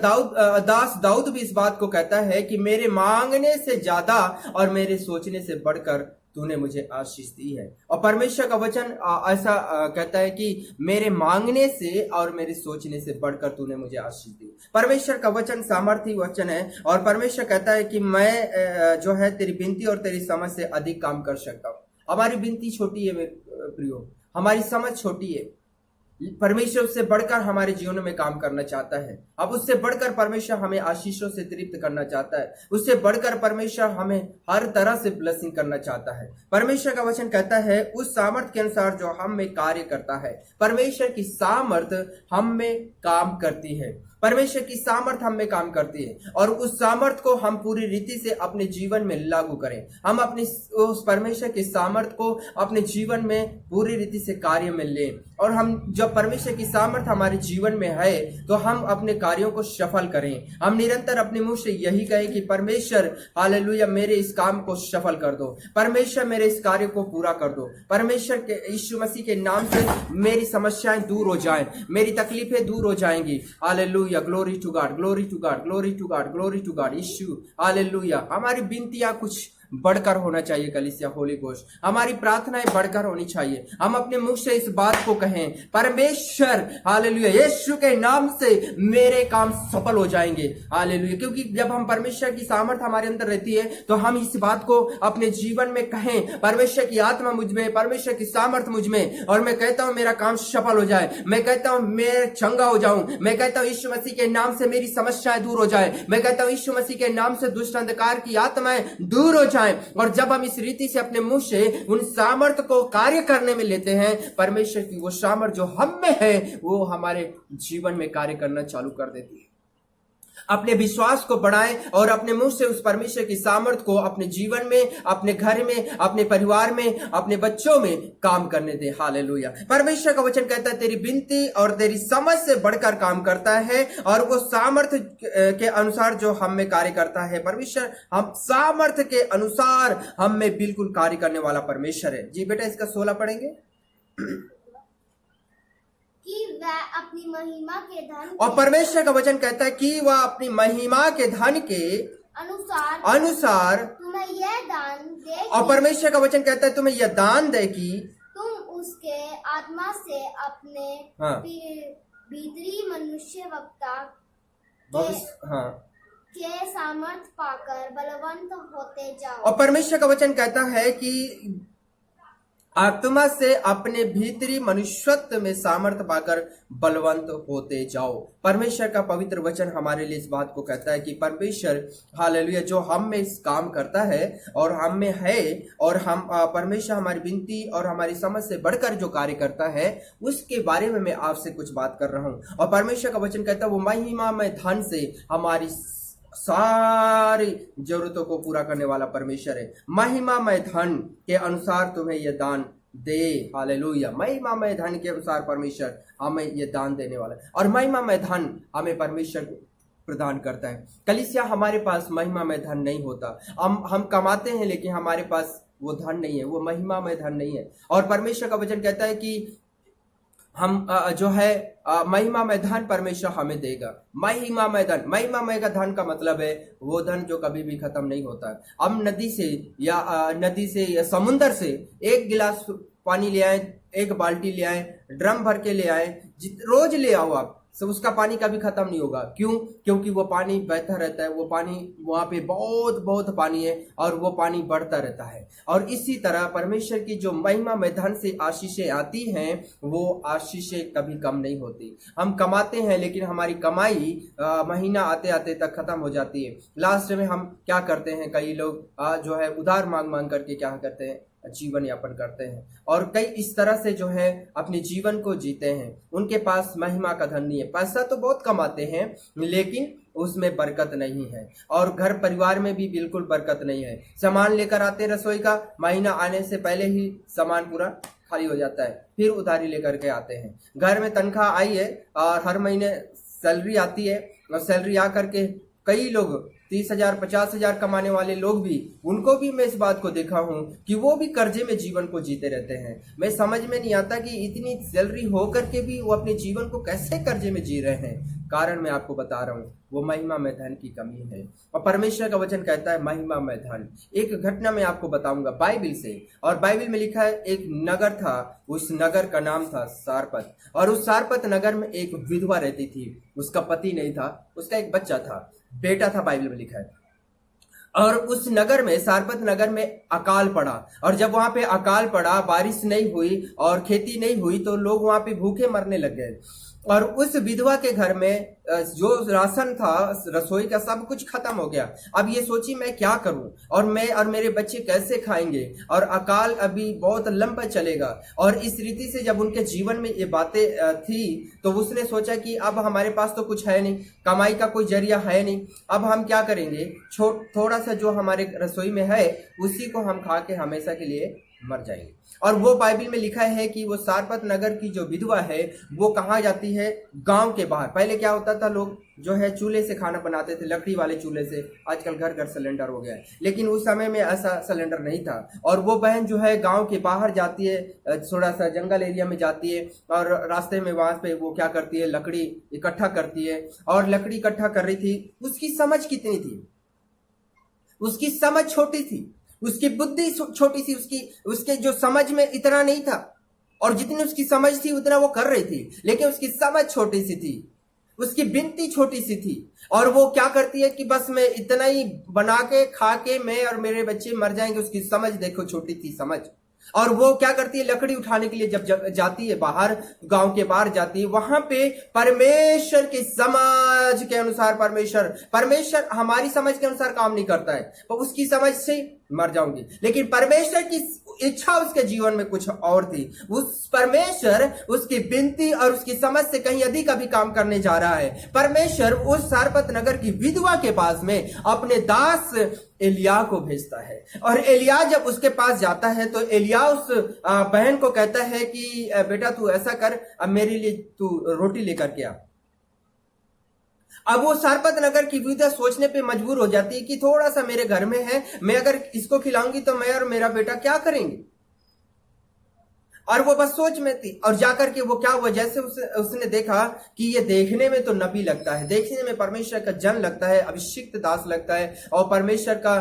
Speaker 1: दास दाऊद भी इस बात को कहता है कि मेरे मांगने से ज्यादा और मेरे सोचने से बढ़कर तूने मुझे आशीष दी है। और परमेश्वर का वचन ऐसा कहता है कि मेरे मांगने से और मेरे सोचने से बढ़कर तूने मुझे आशीष दी। परमेश्वर का वचन सामर्थी वचन है और परमेश्वर कहता है कि मैं जो है तेरी विनती और तेरी समझ से अधिक काम कर सकता हूँ। हमारी विनती छोटी है मेरे प्रियो, हमारी समझ छोटी है। परमेश्वर उससे बढ़कर हमारे जीवन में काम करना चाहता है। अब उससे बढ़कर परमेश्वर हमें आशीषों से तृप्त करना चाहता है। उससे बढ़कर परमेश्वर हमें हर तरह से ब्लेसिंग करना चाहता है। परमेश्वर का वचन कहता है उस सामर्थ के अनुसार जो हम में कार्य करता है। परमेश्वर की सामर्थ हम में काम करती है। परमेश्वर की सामर्थ हम में काम करती है और उस सामर्थ को हम पूरी रीति से अपने जीवन में लागू करें। हम अपनी उस परमेश्वर की सामर्थ को अपने जीवन में पूरी रीति से कार्य में लें। और हम जब परमेश्वर की सामर्थ हमारे जीवन में है तो हम अपने कार्यों को सफल करें। हम निरंतर अपने मुंह से यही कहें कि परमेश्वर हालेलुया मेरे इस काम को सफल कर दो, परमेश्वर मेरे इस कार्य को पूरा कर दो, परमेश्वर के यीशु मसीह के नाम से मेरी समस्याएं दूर हो जाएं, मेरी तकलीफें दूर हो जाएंगी। Hallelujah, glory to God, glory to God, glory to God, glory to God. Yeshu hallelujah. हमारी विनतियां कुछ बढ़कर होना चाहिए। कलीसिया होली गोस्ट, हमारी प्रार्थनाएं बढ़कर होनी चाहिए। हम अपने मुंह से इस बात को कहें, परमेश्वर हालेलुया यीशु के नाम से मेरे काम सफल हो जाएंगे। हालेलुया, क्योंकि जब हम परमेश्वर की सामर्थ हमारे अंदर रहती है तो हम इस बात को अपने जीवन में कहें, परमेश्वर की आत्मा मुझ में, परमेश्वर की सामर्थ मुझ में, और मैं कहता हूं मेरा काम सफल हो जाए। मैं कहता हूं मैं चंगा हो जाऊं। मैं कहता हूं यीशु मसीह के नाम से मेरी समस्याएं दूर हो जाए। मैं कहता हूं यीशु मसीह के नाम से दुष्ट अंधकार की आत्माएं दूर हो जाए। और जब हम इस रीति से अपने मुंह से उन सामर्थ को कार्य करने में लेते हैं, परमेश्वर की वो सामर्थ जो हम में है वो हमारे जीवन में कार्य करना चालू कर देती है। अपने विश्वास को बढ़ाएं और अपने मुंह से उस परमेश्वर की सामर्थ को अपने जीवन में, अपने घर में, अपने परिवार में, अपने बच्चों में काम करने दें। हालेलुया। परमेश्वर का वचन कहता है तेरी विनती और तेरी समझ से बढ़कर काम करता है और वो सामर्थ के अनुसार जो हम में कार्य करता है। परमेश्वर हम सामर्थ के अनुसार हम में बिल्कुल कार्य करने वाला परमेश्वर है। जी बेटा, इसका 16 पढ़ेंगे।
Speaker 2: कि वह अपनी महिमा के धन
Speaker 1: और परमेश्वर का वचन कहता है कि वह अपनी महिमा के धन के अनुसार
Speaker 2: तुम्हें यह दान दे
Speaker 1: और परमेश्वर का वचन कहता है तुम्हें यह दान दे कि
Speaker 2: तुम उसके आत्मा से अपने
Speaker 1: हाँ।
Speaker 2: भीतरी मनुष्य वक्ता
Speaker 1: हाँ
Speaker 2: के सामर्थ पाकर बलवंत होते जाओ।
Speaker 1: और परमेश्वर का वचन कहता है कि आत्मा से अपने भीतरी मनुष्यत्व में सामर्थ पाकर बलवंत होते जाओ। परमेश्वर का पवित्र वचन हमारे लिए इस बात को कहता है कि परमेश्वर हालेलुया जो हम में इस काम करता है और हम में है और हम परमेश्वर हमारी विनती और हमारी समझ से बढ़कर जो कार्य करता है उसके बारे में मैं आपसे कुछ बात कर रहा हूं। और परमेश्वर का वचन कहता है वो महिमा में धन से हमारी सारी जरूरतों को पूरा करने वाला परमेश्वर है। महिमामय धन के अनुसार तुम्हें यह दान दे। हालेलुया। महिमामय धन के अनुसार परमेश्वर हमें यह दान देने वाला है और महिमामय धन हमें परमेश्वर प्रदान करता है। कलीसिया हमारे पास महिमामय धन नहीं होता। हम कमाते हैं लेकिन हमारे पास वो धन नहीं है, वो महिमामय धन नहीं है। और परमेश्वर का वचन कहता है कि हम जो है महिमामय धन परमेश्वर हमें देगा। महिमामय धन, महिमामय का धन का मतलब है वो धन जो कभी भी खत्म नहीं होता है। हम नदी से या समुंदर से एक गिलास पानी ले आए, एक बाल्टी ले आए, ड्रम भर के ले आए, रोज ले आओ आप, तो उसका पानी कभी खत्म नहीं होगा। क्यों? क्योंकि वो पानी बहता रहता है, वो पानी वहां पे बहुत बहुत पानी है और वो पानी बढ़ता रहता है। और इसी तरह परमेश्वर की जो महिमा में धन से आशीषें आती हैं वो आशीषें कभी कम नहीं होती। हम कमाते हैं लेकिन हमारी कमाई महीना आते आते तक खत्म हो जाती है। लास्ट में हम क्या करते हैं, कई लोग जो है उधार मांग मांग करके क्या करते हैं, जीवन यापन करते हैं और कई इस तरह से जो है अपने जीवन को जीते हैं। उनके पास महिमा का धन नहीं है, पैसा तो बहुत कमाते हैं लेकिन उसमें बरकत नहीं है और घर परिवार में भी बिल्कुल बरकत नहीं है। सामान लेकर आते हैं रसोई का, महीना आने से पहले ही सामान पूरा खाली हो जाता है, फिर उधारी लेकर के आते हैं। घर में तनख्वाह आई है और हर महीने सैलरी आती है और सैलरी आ करके कई लोग 30,000 50,000 कमाने वाले लोग भी, उनको भी मैं इस बात को देखा हूं कि वो भी कर्जे में जीवन को जीते रहते हैं। मैं समझ में नहीं आता कि इतनी सैलरी हो करके भी वो अपने जीवन को कैसे कर्जे में जी रहे हैं। कारण मैं आपको बता रहा हूँ, वो महिमा में धन की कमी है। और परमेश्वर का वचन कहता है महिमा में धन। एक घटना मैं आपको बताऊंगा बाइबल से, और बाइबल में लिखा है एक नगर था, उस नगर का नाम था सारपत। और उस सारपत नगर में एक विधवा रहती थी, उसका पति नहीं था, उसका एक बच्चा था, बेटा था, बाइबल में लिखा है। और उस नगर में, सारपत नगर में अकाल पड़ा, और जब वहां पे अकाल पड़ा, बारिश नहीं हुई और खेती नहीं हुई तो लोग वहां पे भूखे मरने लग गए। और उस विधवा के घर में जो राशन था, रसोई का, सब कुछ खत्म हो गया। अब ये सोची मैं क्या करूं और मैं और मेरे बच्चे कैसे खाएंगे, और अकाल अभी बहुत लंबा चलेगा। और इस रीति से जब उनके जीवन में ये बातें थी तो उसने सोचा कि अब हमारे पास तो कुछ है नहीं, कमाई का कोई जरिया है नहीं, अब हम क्या करेंगे, थोड़ा सा जो हमारे रसोई में है उसी को हम खा के हमेशा के लिए मर जाएंगे। और वो बाइबल में लिखा है कि वो सारपत नगर की जो विधवा है वो कहाँ जाती है, गांव के बाहर। पहले क्या होता था, लोग जो है चूल्हे से खाना बनाते थे, लकड़ी वाले चूल्हे से। आजकल घर घर सिलेंडर हो गया है, लेकिन उस समय में ऐसा सिलेंडर नहीं था। और वो बहन जो है गांव के बाहर जाती है, थोड़ा सा जंगल एरिया में जाती है, और रास्ते में वहां पे वो क्या करती है, लकड़ी इकट्ठा करती है। और लकड़ी इकट्ठा कर रही थी, उसकी समझ कितनी थी, उसकी समझ छोटी थी, उसकी बुद्धि छोटी सी, उसके जो समझ में इतना नहीं था। और जितनी उसकी समझ थी उतना वो कर रही थी, लेकिन उसकी समझ छोटी सी थी, उसकी विनती छोटी सी थी। और वो क्या करती है कि बस मैं इतना ही बना के खा के मैं और मेरे बच्चे मर जाएंगे। उसकी समझ देखो, छोटी थी समझ। और वो क्या करती है, लकड़ी उठाने के लिए जब जाती है बाहर, गांव के बाहर जाती है, वहां पे परमेश्वर की समझ के अनुसार, परमेश्वर हमारी समझ के अनुसार काम नहीं करता है, तो उसकी समझ से मर जाऊंगी। लेकिन परमेश्वर की इच्छा उसके जीवन में कुछ और थी। उस परमेश्वर उसकी विनती और उसकी समझ से कहीं अधिक अभी काम करने जा रहा है। परमेश्वर उस सारपत नगर की विधवा के पास में अपने दास एलिया को भेजता है, और एलिया जब उसके पास जाता है तो एलिया उस बहन को कहता है कि बेटा तू ऐसा कर, अब मेरे लिए तू रोटी लेकर के आ। अब वो सारपत नगर की विधवा सोचने पे मजबूर हो जाती है कि थोड़ा सा मेरे घर में है, मैं अगर इसको खिलाऊंगी तो मैं और मेरा बेटा क्या करेंगे। और वो बस सोच में थी। और जाकर के वो क्या हुआ, जैसे उसने देखा कि ये देखने में तो नबी लगता है, देखने में परमेश्वर का जन लगता है, अभिषिक्त दास लगता है, और परमेश्वर का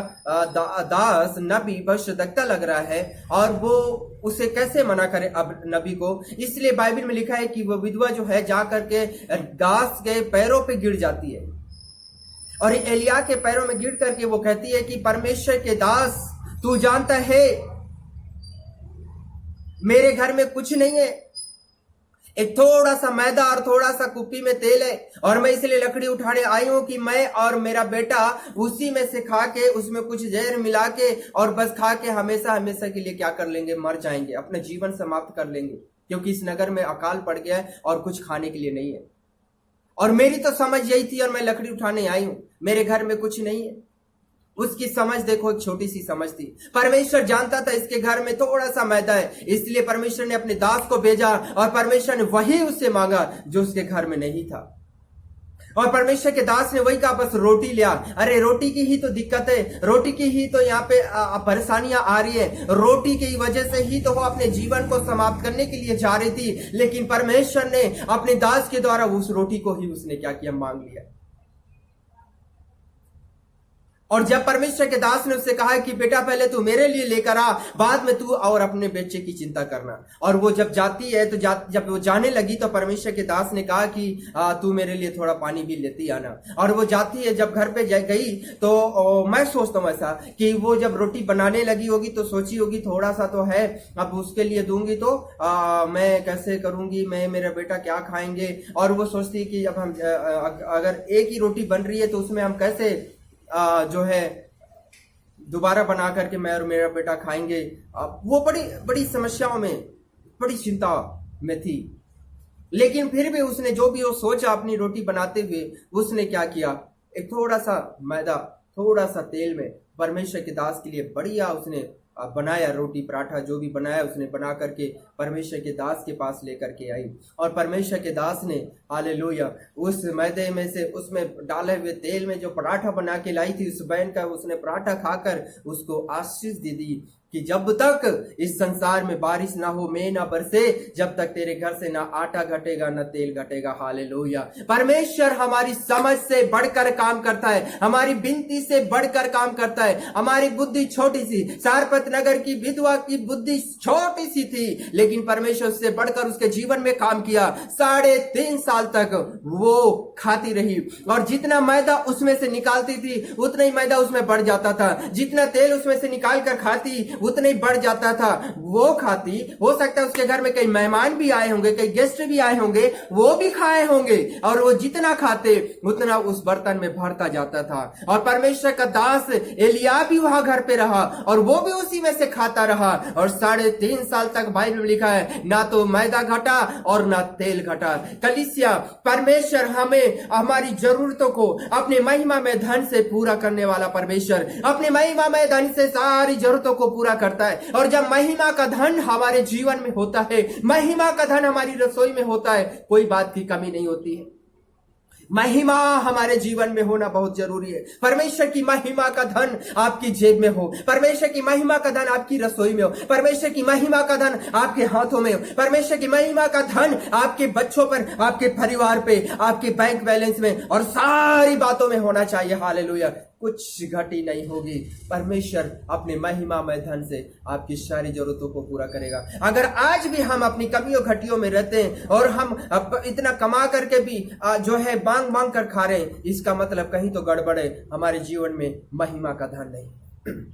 Speaker 1: दास नबी भविष्यद्वक्ता लग रहा है, और वो उसे कैसे मना करे अब नबी को। इसलिए बाइबल में लिखा है कि वो विधवा जो है जाकर के दास के पैरों पे गिर जाती है, और एलिया के पैरों में गिर करके वो कहती है कि परमेश्वर के दास, तू जानता है मेरे घर में कुछ नहीं है, एक थोड़ा सा मैदा और थोड़ा सा कुप्पी में तेल है, और मैं इसलिए लकड़ी उठाने आई हूं कि मैं और मेरा बेटा उसी में से खा के, उसमें कुछ जहर मिला के और बस खा के हमेशा हमेशा के लिए क्या कर लेंगे, मर जाएंगे, अपना जीवन समाप्त कर लेंगे, क्योंकि इस नगर में अकाल पड़ गया है और कुछ खाने के लिए नहीं है। और मेरी तो समझ यही थी और मैं लकड़ी उठाने आई हूं, मेरे घर में कुछ नहीं है। उसकी समझ देखो, एक छोटी सी समझ थी। परमेश्वर जानता था इसके घर में थोड़ा सा मैदा है, इसलिए परमेश्वर ने अपने दास को भेजा, और परमेश्वर ने वही उससे मांगा जो उसके घर में नहीं था। और परमेश्वर के दास ने वही कहा, बस रोटी लिया। अरे रोटी की ही तो दिक्कत है, रोटी की ही तो यहाँ पे परेशानियां आ रही है, रोटी की वजह से ही तो वो अपने जीवन को समाप्त करने के लिए जा रही थी। लेकिन परमेश्वर ने अपने दास के द्वारा उस रोटी को ही उसने क्या किया, मांग लिया। और जब परमेश्वर के दास ने उससे कहा कि बेटा पहले तू मेरे लिए लेकर आ, बाद में तू और अपने बच्चे की चिंता करना। और वो जब जाती है तो जब वो जाने लगी तो परमेश्वर के दास ने कहा कि तू मेरे लिए थोड़ा पानी भी लेती आना। और वो जाती है, जब घर पे गई तो मैं सोचता हूँ ऐसा कि वो जब रोटी बनाने लगी होगी तो सोची होगी थोड़ा सा तो है, अब उसके लिए दूंगी तो मैं कैसे करूंगी, मैं मेरा बेटा क्या खाएंगे। और वो सोचती है कि अब हम अगर एक ही रोटी बन रही है तो उसमें हम कैसे जो है दोबारा बना करके मैं और मेरा बेटा खाएंगे। वो बड़ी बड़ी समस्याओं में, बड़ी चिंता में थी। लेकिन फिर भी उसने जो भी वो सोचा अपनी रोटी बनाते हुए, उसने क्या किया, एक थोड़ा सा मैदा, थोड़ा सा तेल में परमेश्वर के दास के लिए बढ़िया उसने बनाया, रोटी पराठा जो भी बनाया उसने बना करके परमेश्वर के दास के पास लेकर के आई। और परमेश्वर के दास ने हालेलुया उस मैदे में से उसमें डाले हुए तेल में जो पराठा बना के लाई थी, उस बहन का उसने पराठा खाकर उसको आशीष दे दी कि जब तक इस संसार में बारिश ना हो, मेघ ना बरसे, जब तक तेरे घर से ना आटा घटेगा ना तेल घटेगा। हालेलुया। परमेश्वर हमारी समझ से बढ़कर काम करता है, हमारी विनती से बढ़कर काम करता है। हमारी बुद्धि छोटी सी, सारपत नगर की विधवा की बुद्धि छोटी सी थी, लेकिन परमेश्वर से बढ़कर उसके जीवन में काम किया। 3.5 साल तक वो खाती रही, और जितना मैदा उसमें से निकालती थी उतना ही मैदा उसमें बढ़ जाता था, जितना तेल उसमें से निकाल कर खाती उतना ही बढ़ जाता था। वो खाती, हो सकता है उसके घर में कई मेहमान भी आए होंगे, कई गेस्ट भी आए होंगे, वो भी खाए होंगे, और वो जितना खाते उतना उस बर्तन में भरता जाता था। और परमेश्वर का दास एलिया भी वहां घर पे रहा, और वो भी उसी में से खाता रहा। और 3.5 साल तक बाइबल में लिखा है, ना तो मैदा घटा और ना तेल घटा। कलीसिया, परमेश्वर हमें हमारी जरूरतों को अपने महिमा में धन से पूरा करने वाला परमेश्वर अपने महिमा में धन से सारी जरूरतों को पूरा करता है। और जब महिमा का धन हमारे जीवन में होता है, महिमा का धन हमारी रसोई में होता है, कोई बात की कमी नहीं होती है। महिमा हमारे जीवन में होना बहुत जरूरी है। परमेश्वर की महिमा का धन आपकी जेब में हो, परमेश्वर की महिमा का धन आपकी रसोई में हो, परमेश्वर की महिमा का धन आपके हाथों में हो, परमेश्वर की महिमा का धन आपके बच्चों पर, आपके परिवार पे, आपके बैंक बैलेंस में और सारी बातों में होना चाहिए। हालेलुया। कुछ घटी नहीं होगी। परमेश्वर अपने महिमा में धन से आपकी सारी जरूरतों को पूरा करेगा। अगर आज भी हम अपनी कमियों घटियों में रहते हैं और हम इतना कमा करके भी जो है मांग मांग कर खा रहे हैं, इसका मतलब कहीं तो गड़बड़ है, हमारे जीवन में महिमा का धन नहीं।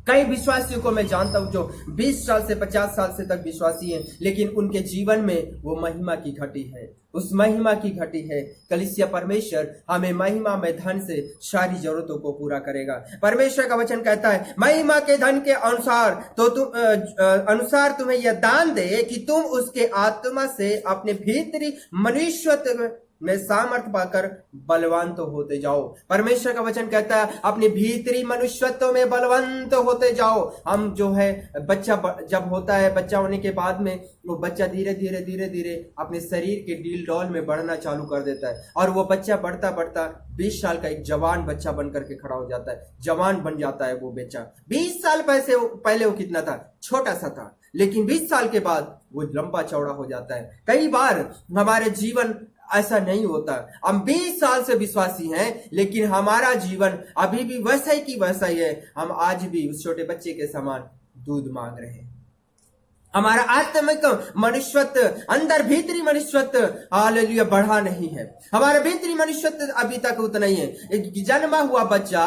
Speaker 1: कई विश्वासियों को मैं जानता हूं जो 20 साल से 50 साल से तक विश्वासी हैं, लेकिन उनके जीवन में वो महिमा की घटी है, उस महिमा की घटी है। कलीसिया, परमेश्वर हमें महिमा में धन से सारी जरूरतों को पूरा करेगा। परमेश्वर का वचन कहता है, महिमा के धन के अनुसार तो अनुसार तुम्हें यह दान दे कि तुम उसके आत्मा से अपने भीतरी मनुष्यत्व में सामर्थ पाकर बलवान तो होते जाओ। परमेश्वर का वचन कहता है, अपने भीतरी मनुष्यत्व में बलवंत होते जाओ। हम जो है बच्चा जब होता है, बच्चा होने के बाद में वो बच्चा धीरे धीरे धीरे धीरे अपने शरीर के डील डॉल में बढ़ना चालू कर देता है, और वो बच्चा बढ़ता बढ़ता 20 साल का एक जवान बच्चा बन करके खड़ा हो जाता है, जवान बन जाता है वो बच्चा। 20 साल पहले वो कितना था, छोटा सा था, लेकिन 20 साल के बाद वो लंबा चौड़ा हो जाता है। कई बार हमारे जीवन ऐसा नहीं होता, हम 20 साल से विश्वासी हैं लेकिन हमारा जीवन अभी भी वैसा ही की वैसा ही है। हम आज भी उस छोटे बच्चे के समान दूध मांग रहे हैं। हमारा आत्मिक मनुष्यत्व, अंदर भीतरी मनुष्यत्व हालेलुया बढ़ा नहीं है। हमारा भीतरी मनुष्यत्व अभी तक उतना ही है। एक जन्मा हुआ बच्चा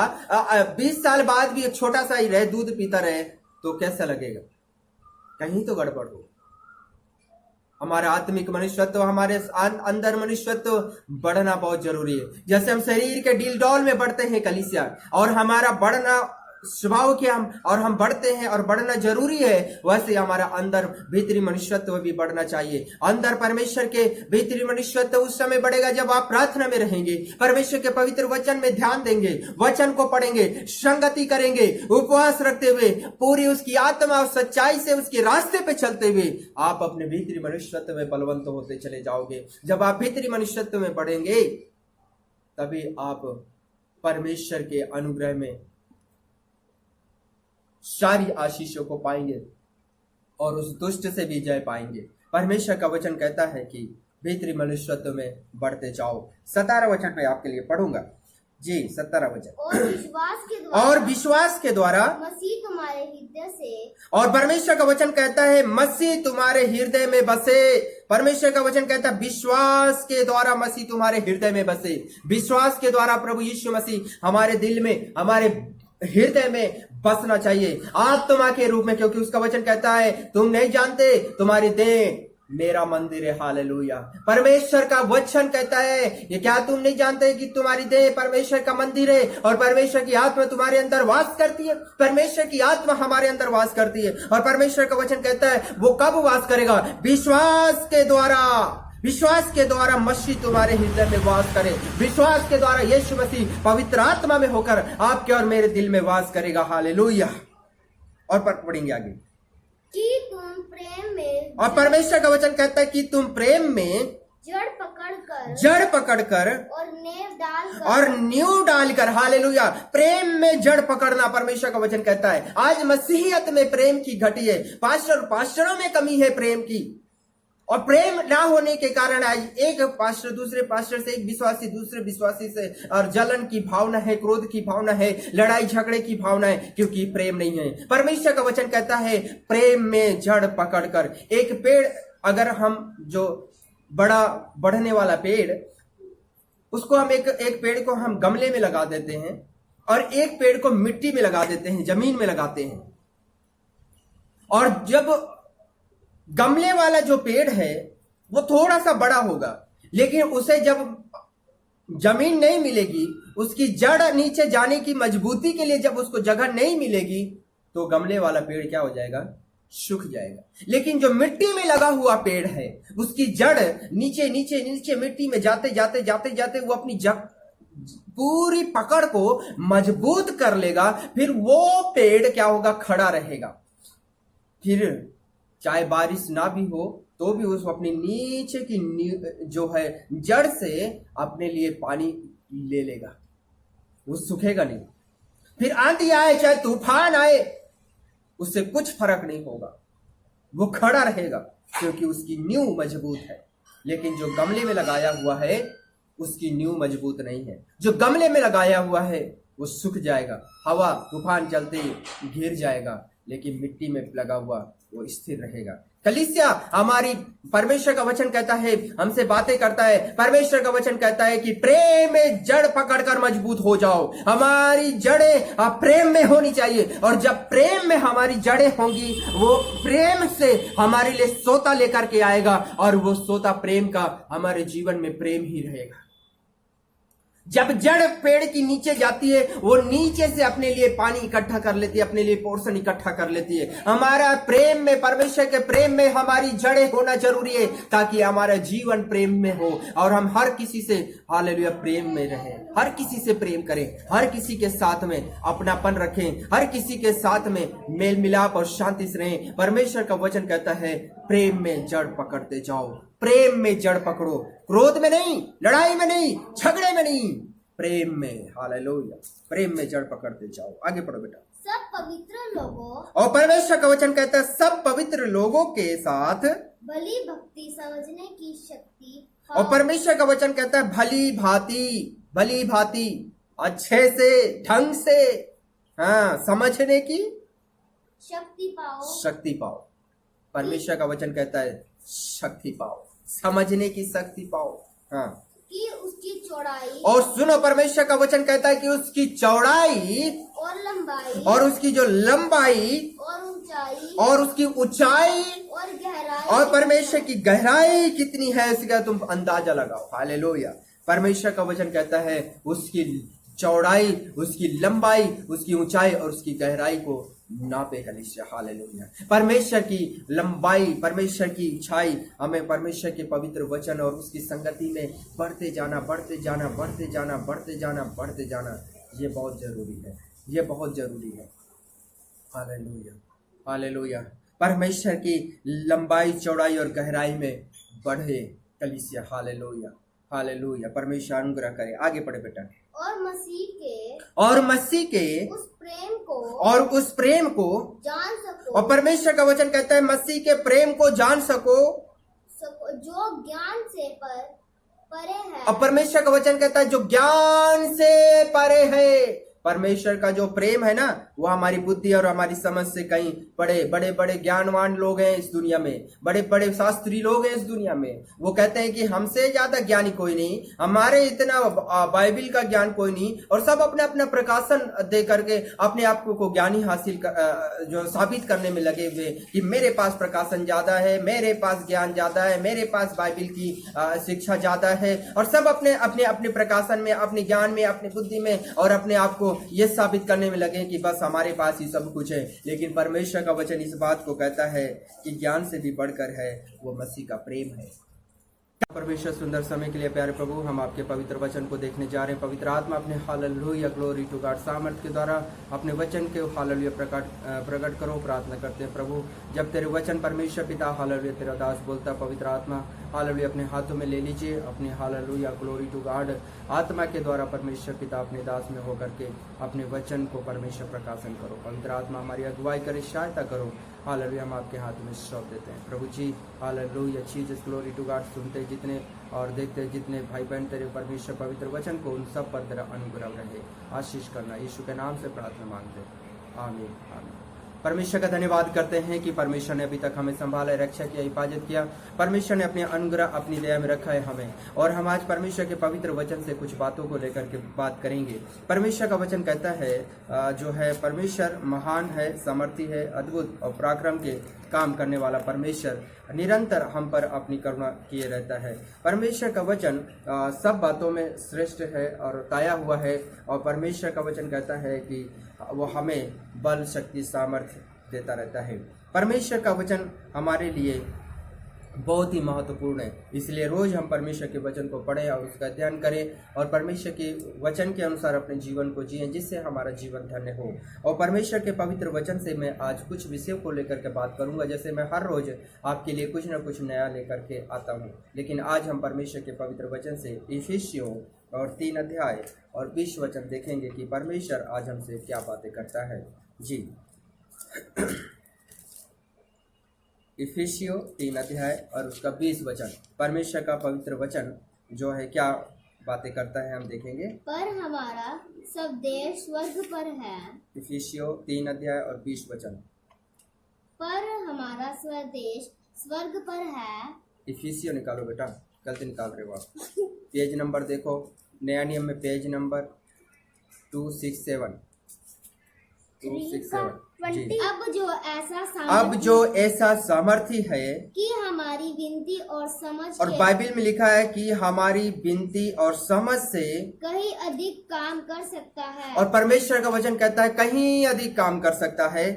Speaker 1: 20 साल बाद भी एक छोटा सा ही रहे, दूध पीता रहे, तो कैसा लगेगा? कहीं तो गड़बड़ हो। हमारा आत्मिक मनुष्यत्व, हमारे अंदर मनुष्यत्व बढ़ना बहुत जरूरी है। जैसे हम शरीर के डील डॉल में बढ़ते हैं कलीसिया, और हमारा बढ़ना स्वभाव के हम बढ़ते हैं और बढ़ना जरूरी है, वैसे हमारा अंदर भीतरी मनुष्यत्व भी बढ़ना चाहिए। अंदर परमेश्वर के भीतरी मनुष्यत्व उस समय बढ़ेगा जब आप प्रार्थना में रहेंगे, परमेश्वर के पवित्र वचन में ध्यान देंगे, वचन को पढ़ेंगे, संगति करेंगे, उपवास रखते हुए, पूरी उसकी आत्मा और सच्चाई से उसके रास्ते पे चलते हुए आप अपने भीतरी मनुष्यत्व में बलवंत होते चले जाओगे। जब आप भीतरी मनुष्यत्व में बढ़ेंगे तभी आप परमेश्वर के अनुग्रह में सारी आशीषों को पाएंगे और उस दुष्ट से भी जय पाएंगे। परमेश्वर का वचन कहता है कि भीतरी मनुष्यत्व में बढ़ते जाओ। 17 वचन में आपके लिए पढ़ूंगा जी। 17 वचन। और विश्वास के द्वारा
Speaker 2: मसीह तुम्हारे हृदय से,
Speaker 1: और परमेश्वर का वचन कहता है मसीह तुम्हारे हृदय में बसे। परमेश्वर का वचन कहता है विश्वास के द्वारा मसीह तुम्हारे हृदय में बसे। विश्वास के द्वारा प्रभु यीशु मसीह हमारे दिल में, हमारे हृदय में बसना चाहिए आत्मा के रूप में, क्योंकि उसका वचन कहता है तुम नहीं जानते तुम्हारी देह मेरा मंदिर है। हालेलुया। परमेश्वर का वचन कहता है ये क्या तुम नहीं जानते कि तुम्हारी देह परमेश्वर का मंदिर है और परमेश्वर की आत्मा तुम्हारे अंदर वास करती है। परमेश्वर की आत्मा हमारे अंदर वास करती है और परमेश्वर का वचन कहता है वो कब वास करेगा? विश्वास के द्वारा। विश्वास के द्वारा मसीह तुम्हारे हृदय में वास करे। विश्वास के द्वारा यीशु मसीह पवित्र आत्मा में होकर आपके और मेरे दिल में वास करेगा। हालेलुया। और पढ़ेंगे आगे
Speaker 2: कि तुम प्रेम में,
Speaker 1: और परमेश्वर का वचन कहता है कि तुम प्रेम में जड़ पकड़कर और नींव डालकर। हालेलुया। प्रेम में जड़ पकड़ना परमेश्वर का वचन कहता है। आज मसीहियत में प्रेम की घटी है। पास्टरों में कमी है प्रेम की, और प्रेम ना होने के कारण आज एक पास्टर दूसरे पास्टर से, एक विश्वासी दूसरे विश्वासी से, और जलन की भावना है, क्रोध की भावना है, लड़ाई झगड़े की भावना है, क्योंकि प्रेम नहीं है। परमेश्वर का वचन कहता है प्रेम में जड़ पकड़कर। एक पेड़, अगर हम जो बड़ा बढ़ने वाला पेड़, उसको हम एक पेड़ को हम गमले में लगा देते हैं और एक पेड़ को मिट्टी में लगा देते हैं, जमीन में लगाते हैं, और जब गमले वाला जो पेड़ है वो थोड़ा सा बड़ा होगा, लेकिन उसे जब जमीन नहीं मिलेगी, उसकी जड़ नीचे जाने की मजबूती के लिए जब उसको जगह नहीं मिलेगी, तो गमले वाला पेड़ क्या हो जाएगा? सूख जाएगा। लेकिन जो मिट्टी में लगा हुआ पेड़ है, उसकी जड़ नीचे नीचे नीचे मिट्टी में जाते जाते जाते जाते वो अपनी पूरी पकड़ को मजबूत कर लेगा। फिर वो पेड़ क्या होगा? खड़ा रहेगा। फिर चाहे बारिश ना भी हो तो भी उसको अपनी नीचे की जो है जड़ से अपने लिए पानी ले लेगा, वो सूखेगा नहीं। फिर आंधी आए, चाहे तूफान आए, उससे कुछ फर्क नहीं होगा, वो खड़ा रहेगा, क्योंकि उसकी नींव मजबूत है। लेकिन जो गमले में लगाया हुआ है उसकी नींव मजबूत नहीं है। जो गमले में लगाया हुआ है वो सूख जाएगा, हवा तूफान चलते गिर जाएगा, लेकिन मिट्टी में लगा हुआ वो स्थिर रहेगा। कलीसिया हमारी, परमेश्वर का वचन कहता है, हमसे बातें करता है। परमेश्वर का वचन कहता है कि प्रेम में जड़ पकड़कर मजबूत हो जाओ। हमारी जड़ें प्रेम में होनी चाहिए, और जब प्रेम में हमारी जड़ें होंगी, वो प्रेम से हमारे लिए सोता लेकर के आएगा, और वो सोता प्रेम का हमारे जीवन में प्रेम ही रहेगा। जब जड़ पेड़ की नीचे जाती है, वो नीचे से अपने लिए पानी इकट्ठा कर लेती है, अपने लिए पोर्शन इकट्ठा कर लेती है। हमारा प्रेम में, परमेश्वर के प्रेम में हमारी जड़ें होना जरूरी है, ताकि हमारा जीवन प्रेम में हो और हम हर किसी से हालेलुया प्रेम में रहें, हर किसी से प्रेम करें, हर किसी के साथ में अपनापन रखें, हर किसी के साथ में मेल मिलाप और शांति से रहें। परमेश्वर का वचन कहता है प्रेम में जड़ पकड़ते जाओ। प्रेम में जड़ पकड़ो, क्रोध में नहीं, लड़ाई में नहीं, झगड़े में नहीं, प्रेम में। हालेलुया। प्रेम में जड़ पकड़ते जाओ। आगे पढ़ो बेटा।
Speaker 2: सब पवित्र लोगों
Speaker 1: और परमेश्वर का वचन कहता है सब पवित्र लोगों के साथ,
Speaker 2: भली भक्ति समझने की शक्ति
Speaker 1: और परमेश्वर का वचन कहता है भली भांति अच्छे से, ढंग से, हाँ, समझने की शक्ति पाओ। परमेश्वर का वचन कहता है शक्ति पाओ, समझने की शक्ति पाओ, हाँ,
Speaker 2: कि उसकी चौड़ाई
Speaker 1: और सुनो, परमेश्वर का वचन कहता है कि उसकी चौड़ाई
Speaker 2: और लंबाई
Speaker 1: और उसकी जो लंबाई
Speaker 2: और ऊंचाई
Speaker 1: और उसकी ऊंचाई
Speaker 2: और गहराई
Speaker 1: और परमेश्वर की गहराई कितनी है इसका तुम अंदाजा लगाओ। हालेलुया। परमेश्वर का वचन कहता है उसकी चौड़ाई, उसकी लंबाई, उसकी ऊंचाई और उसकी गहराई को नापे कलीसिया। हालेलुया। परमेश्वर की लंबाई, परमेश्वर की ऊंचाई, हमें परमेश्वर के पवित्र वचन और उसकी संगति में बढ़ते जाना, ये बहुत जरूरी है, ये बहुत जरूरी है। Hallelujah, hallelujah. परमेश्वर की लंबाई, चौड़ाई और गहराई में बढ़े कलीसिया। Hallelujah, hallelujah. परमेश्वर अनुग्रह करे। आगे पढ़े बेटा।
Speaker 2: और मसीह के
Speaker 1: उस प्रेम को
Speaker 2: जान सको,
Speaker 1: और परमेश्वर का वचन कहता है मसीह के प्रेम को जान सको
Speaker 2: जो ज्ञान से परे है।
Speaker 1: और परमेश्वर का वचन कहता है जो ज्ञान से परे है। परमेश्वर का जो प्रेम है ना, वो हमारी बुद्धि और हमारी समझ से कहीं बड़े ज्ञानवान लोग हैं इस दुनिया में, बड़े शास्त्री लोग हैं इस दुनिया में। वो कहते हैं कि हमसे ज्यादा ज्ञानी कोई नहीं, हमारे इतना बाइबिल का ज्ञान कोई नहीं, और सब अपने अपना प्रकाशन दे करके अपने आप को ज्ञानी हासिल जो साबित करने में लगे हुए कि मेरे पास प्रकाशन ज्यादा है, मेरे पास ज्ञान ज्यादा है, मेरे पास बाइबिल की शिक्षा ज्यादा है, और सब अपने अपने अपने प्रकाशन में, अपने ज्ञान में, अपनी बुद्धि में और अपने आप को ये साबित करने में लगे कि बस हमारे पास ही सब कुछ है। लेकिन परमेश्वर का वचन इस बात को कहता है कि ज्ञान से भी बढ़कर है वो मसीह का प्रेम है। परमेश्वर सुंदर समय के लिए प्यारे प्रभु, हम आपके पवित्र वचन को देखने जा रहे हैं। पवित्र आत्मा अपने हालेलुया, ग्लोरी टू गॉड, सामर्थ के द्वारा अपने वचन के हालेलुया प्रकट करो। प्रार्थना करते हैं प्रभु, जब तेरे वचन परमेश्वर पिता हालेलुया तेरा दास बोलता, पवित्र आत्मा हालेलुया अपने हाथों में ले लीजिए। अपने हालेलुया ग्लोरी टू गॉड आत्मा के द्वारा परमेश्वर पिता अपने दास में होकर के अपने वचन को परमेश्वर प्रकाशन करो। पवित्र आत्मा हमारी अगुवाई करे, सहायता करो। हालेलुया हम आपके हाथ में सौंप देते हैं प्रभु जी। Hallelujah Jesus, glory to God. सुनते जितने और देखते जितने भाई बहन तेरे परमेश्वर पवित्र वचन को, उन सब पर तेरा अनुग्रह रहे, आशीष करना। यीशु के नाम से प्रार्थना मांगते, आमीन, आमीन। परमेश्वर का धन्यवाद करते हैं कि परमेश्वर ने अभी तक हमें संभाला, रक्षा किया, हिफाजत किया। परमेश्वर ने अपने अनुग्रह, अपनी दया में रखा है हमें, और हम आज परमेश्वर के पवित्र वचन से कुछ बातों को लेकर के बात करेंगे। परमेश्वर का वचन कहता है जो है परमेश्वर महान है, सामर्थी है, अद्भुत और पराक्रम के काम करने वाला परमेश्वर निरंतर हम पर अपनी करुणा किए रहता है। परमेश्वर का वचन सब बातों में श्रेष्ठ है और ताया हुआ है, और परमेश्वर का वचन कहता है कि वो हमें बल, शक्ति, सामर्थ्य देता रहता है। परमेश्वर का वचन हमारे लिए बहुत ही महत्वपूर्ण है, इसलिए रोज हम परमेश्वर के वचन को पढ़ें और उसका अध्ययन करें, और परमेश्वर के वचन के अनुसार अपने जीवन को जिएं, जिससे हमारा जीवन धन्य हो। और परमेश्वर के पवित्र वचन से मैं आज कुछ विषयों को लेकर के बात करूंगा, जैसे मैं हर रोज आपके लिए कुछ न कुछ नया लेकर के आता हूं। लेकिन आज हम परमेश्वर के पवित्र वचन से इफिसियों और 3 अध्याय और 20 वचन देखेंगे कि परमेश्वर आज हमसे क्या बातें करता है। जी, इफिसियों 3 अध्याय और उसका 20 वचन, परमेश्वर का पवित्र वचन जो है क्या बातें करता है हम देखेंगे।
Speaker 2: पर हमारा सब देश स्वर्ग पर है।
Speaker 1: इफिसियों 3 अध्याय और 20 वचन,
Speaker 2: पर हमारा स्वदेश स्वर्ग पर है।
Speaker 1: इफिसियों निकालो बेटा, गलती निकाल रहे हो आप। पेज नंबर देखो, नया नियम में पेज नंबर 267 जी। अब जो ऐसा सामर्थी है
Speaker 2: कि हमारी विनती और समझ
Speaker 1: और बाइबिल में लिखा है कि हमारी विनती और समझ से
Speaker 2: कहीं अधिक काम कर सकता है।
Speaker 1: और परमेश्वर का वचन कहता है कहीं अधिक काम कर सकता है।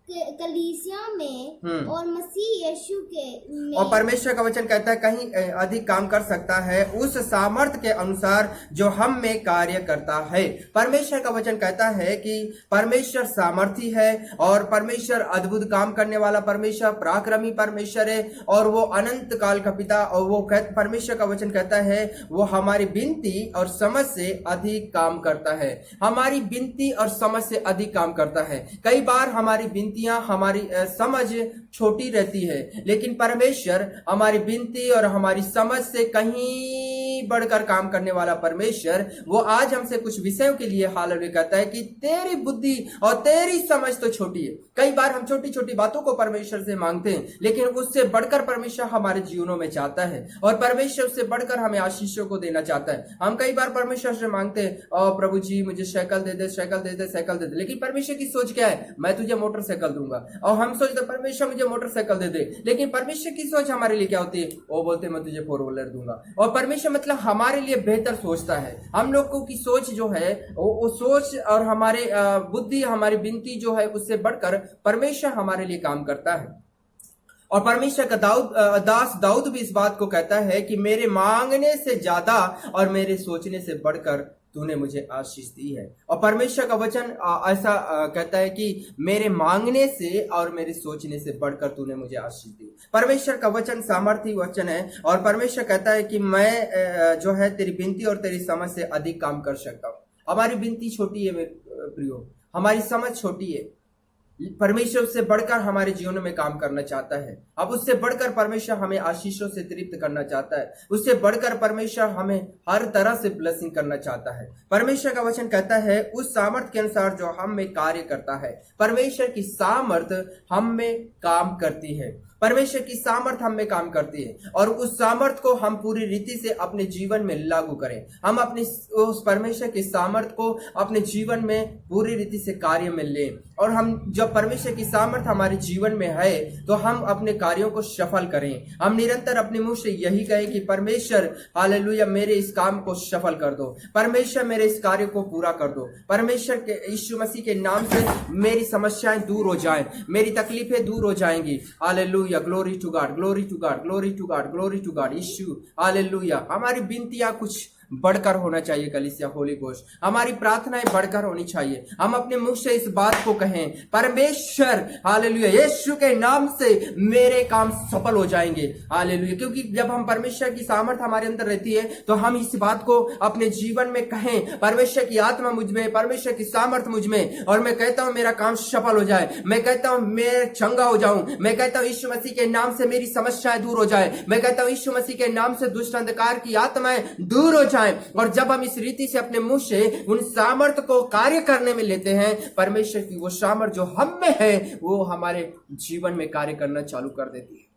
Speaker 2: कलीसिया में और मसीह यीशु के में
Speaker 1: और परमेश्वर का वचन कहता है कहीं अधिक काम कर सकता है उस सामर्थ के अनुसार जो हम में कार्य करता है। परमेश्वर का वचन कहता है कि परमेश्वर सामर्थी है और परमेश्वर अद्भुत काम करने वाला परमेश्वर पराक्रमी परमेश्वर है और वो अनंत काल का पिता। और वो परमेश्वर का वचन कहता है वो हमारी विनती और समझ से अधिक काम करता है। हमारी विनती और समझ से अधिक काम करता है। कई बार हमारी विनतियां हमारी समझ छोटी रहती है, लेकिन परमेश्वर हमारी विनती और हमारी समझ से कहीं बढ़कर काम करने वाला परमेश्वर वो आज हमसे कुछ विषयों के लिए हालेलुया कहता है कि तेरी बुद्धि और तेरी समझ तो छोटी है। कई बार हम छोटी छोटी बातों को परमेश्वर से मांगते हैं, लेकिन उससे बढ़कर परमेश्वर हमारे जीवनों में चाहता है और परमेश्वर से बढ़कर हमें आशीषों को देना चाहता है। हम कई बार परमेश्वर से मांगते हैं और प्रभु जी मुझे साइकिल दे दे, साइकिल दे दे, साइकिल दे दे, लेकिन परमेश्वर की सोच क्या है? मैं तुझे मोटरसाइकिल दूंगा। और हम सोचते परमेश्वर मुझे मोटरसाइकिल दे दे, लेकिन परमेश्वर की सोच हमारे लिए क्या होती है? वो बोलते मैं तुझे 4 व्हीलर दूंगा। और परमेश्वर मतलब हमारे लिए बेहतर सोचता है। हम लोगों की सोच जो है वो सोच और हमारे बुद्धि हमारी विनती जो है उससे बढ़कर परमेश्वर हमारे लिए काम करता है। और परमेश्वर का दास दाऊद भी इस बात को कहता है कि मेरे मांगने से ज्यादा और मेरे सोचने से बढ़कर तूने मुझे आशीष दी है। और परमेश्वर का वचन ऐसा कहता है कि मेरे मांगने से और मेरे सोचने से बढ़कर तूने मुझे आशीष दी। परमेश्वर का वचन सामर्थी वचन है और परमेश्वर कहता है कि मैं जो है तेरी विनती और तेरी समझ से अधिक काम कर सकता हूँ। हमारी विनती छोटी है मेरे प्रियो, हमारी समझ छोटी है। परमेश्वर उससे बढ़कर हमारे जीवन में काम करना चाहता है। अब उससे बढ़कर परमेश्वर हमें आशीषों से तृप्त करना चाहता है। उससे बढ़कर परमेश्वर हमें हर तरह से ब्लेसिंग करना चाहता है। परमेश्वर का वचन कहता है उस सामर्थ के अनुसार जो हम में कार्य करता है। परमेश्वर की सामर्थ हम में काम करती है। परमेश्वर की सामर्थ हम में काम करती है और उस सामर्थ को हम पूरी रीति से अपने जीवन में लागू करें। हम अपनी उस परमेश्वर की सामर्थ को अपने जीवन में पूरी रीति से कार्य में लें। और हम जब परमेश्वर की सामर्थ हमारे जीवन में है तो हम अपने कार्यों को सफल करें। हम निरंतर अपने मुंह से यही कहें कि परमेश्वर हालेलुया मेरे इस काम को सफल कर दो, परमेश्वर मेरे इस कार्य को पूरा कर दो। परमेश्वर के यीशु मसीह के नाम से मेरी समस्याएं दूर हो जाएं, मेरी तकलीफें दूर हो जाएंगी। Hallelujah, glory to God, glory to God, glory to God, glory to God. Yeshu hallelujah. हमारी विनतियां कुछ बढ़कर होना चाहिए। कलीसिया होली घोष हमारी प्रार्थनाएं बढ़कर होनी चाहिए। हम अपने मुख से इस बात को कहें परमेश्वर हालेलुया यीशु के नाम से मेरे काम सफल हो जाएंगे। हालेलुया, क्योंकि जब हम परमेश्वर की सामर्थ हमारे अंदर रहती है तो हम इस बात को अपने जीवन में कहें परमेश्वर की आत्मा मुझ में, परमेश्वर की सामर्थ मुझ में, और मैं कहता हूं मेरा काम सफल हो जाए। मैं कहता हूं मैं चंगा हो जाऊं। मैं कहता हूं यीशु मसीह के नाम से मेरी समस्याएं दूर हो जाए। मैं कहता हूं यीशु मसीह के नाम से दुष्ट अंधकार की आत्माएं दूर हो जाए। और जब हम इस रीति से अपने मुंह से उन सामर्थ को कार्य करने में लेते हैं, परमेश्वर की वो सामर्थ जो हम में है वो हमारे जीवन में कार्य करना चालू कर देती है।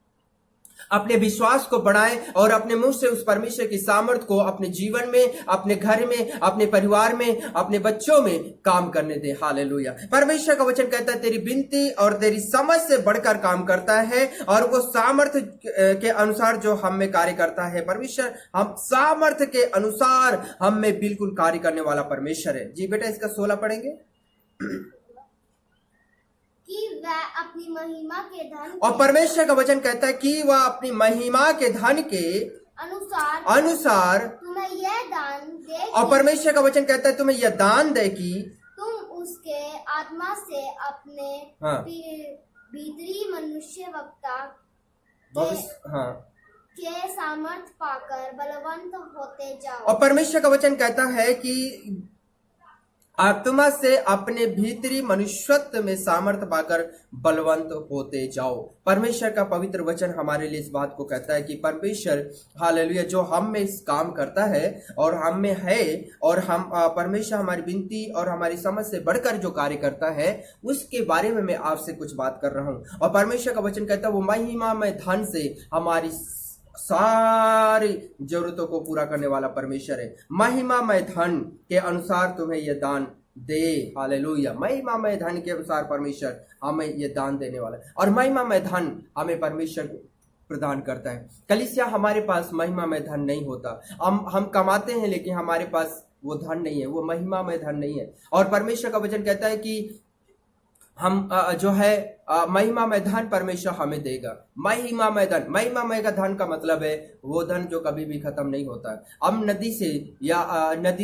Speaker 1: अपने विश्वास को बढ़ाएं और अपने मुंह से उस परमेश्वर की सामर्थ को अपने जीवन में, अपने घर में, अपने परिवार में, अपने बच्चों में काम करने दें। हालेलुया। परमेश्वर का वचन कहता है तेरी विनती और तेरी समझ से बढ़कर काम करता है और वो सामर्थ के अनुसार जो हम में कार्य करता है। परमेश्वर हम सामर्थ के अनुसार हम में बिल्कुल कार्य करने वाला परमेश्वर है। जी बेटा, इसका 16 पढ़ेंगे।
Speaker 2: कि वह अपनी महिमा के धन
Speaker 1: और परमेश्वर का वचन कहता है कि वह अपनी महिमा के धन के अनुसार
Speaker 2: तुम्हें यह दान दे।
Speaker 1: और परमेश्वर का वचन कहता है तुम्हें यह दान दे कि
Speaker 2: तुम उसके आत्मा से अपने भीतरी मनुष्य वक्ता के सामर्थ पाकर बलवंत होते जाओ।
Speaker 1: और परमेश्वर का वचन कहता है कि आत्मा से अपने भीतरी मनुष्यत्व में सामर्थ्य पाकर बलवंत होते जाओ। परमेश्वर का पवित्र वचन हमारे लिए इस बात को कहता है कि परमेश्वर हालेलुया जो हम में इस काम करता है और हम में है और हम परमेश्वर हमारी विनती और हमारी समझ से बढ़कर जो कार्य करता है उसके बारे में मैं आपसे कुछ बात कर रहा हूं। और परमेश्वर का वचन कहता है वो महिमा में धन से हमारी सारी जरूरतों को पूरा करने वाला परमेश्वर है। महिमा में धन के अनुसार तुम्हें यह दान दे। हालेलुया। महिमा में धन के अनुसार परमेश्वर हमें यह दान देने वाला है और महिमा में धन हमें परमेश्वर प्रदान करता है। कलीसिया हमारे पास महिमा में धन नहीं होता। हम कमाते हैं लेकिन हमारे पास वो धन नहीं है, वो महिमा में धन नहीं है। और परमेश्वर का वचन कहता है कि हम जो है महिमा में धन परमेश्वर हमें देगा। महिमा में धन, महिमा में का धन का मतलब है वो धन जो कभी भी खत्म नहीं होता है। हम नदी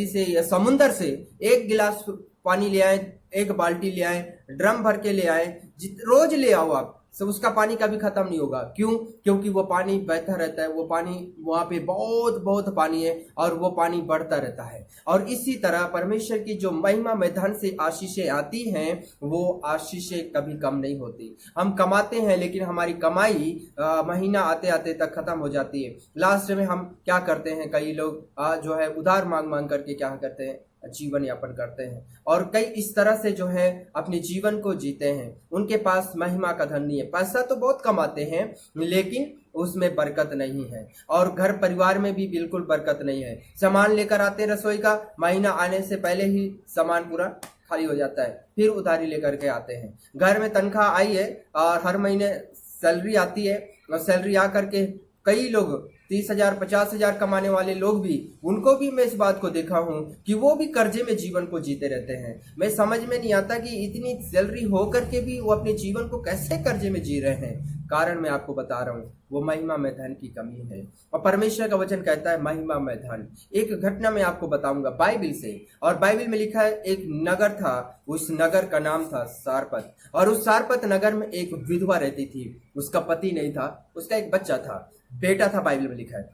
Speaker 1: से या समुंदर से एक गिलास पानी ले आए, एक बाल्टी ले आए, ड्रम भर के ले आए, रोज ले आओ आप, सब उसका पानी कभी खत्म नहीं होगा। क्यों? क्योंकि वो पानी बहता रहता है, वो पानी वहां पे बहुत बहुत पानी है और वो पानी बढ़ता रहता है। और इसी तरह परमेश्वर की जो महिमा में धन से आशीषें आती हैं, वो आशीषें कभी कम नहीं होती। हम कमाते हैं लेकिन हमारी कमाई महीना आते आते तक खत्म हो जाती है। लास्ट में हम क्या करते हैं, कई लोग जो है उधार मांग मांग करके क्या करते हैं, जीवन यापन करते हैं और कई इस तरह से जो है अपने जीवन को जीते हैं। उनके पास महिमा का धन नहीं है, पैसा तो बहुत कमाते हैं लेकिन उसमें बरकत नहीं है और घर परिवार में भी बिल्कुल बरकत नहीं है। सामान लेकर आते हैं रसोई का, महीना आने से पहले ही सामान पूरा खाली हो जाता है, फिर उधारी लेकर के आते हैं। घर में तनख्वाह आई है और हर महीने सैलरी आती है और सैलरी आ करके कई लोग 30,000 50,000 कमाने वाले लोग भी, उनको भी मैं इस बात को देखा हूं कि वो भी कर्जे में जीवन को जीते रहते हैं। मैं समझ में नहीं आता कि इतनी सैलरी हो करके भी वो अपने जीवन को कैसे कर्जे में जी रहे हैं। कारण मैं आपको बता रहा हूं, वो महिमा में धन की कमी है और परमेश्वर का वचन कहता है महिमा में धन। एक घटना मैं आपको बताऊंगा बाइबल से, और बाइबल में लिखा है एक नगर था, उस नगर का नाम था सारपत, और उस सारपत नगर में एक विधवा रहती थी। उसका पति नहीं था, उसका एक बच्चा था, बेटा था, बाइबल में लिखा है।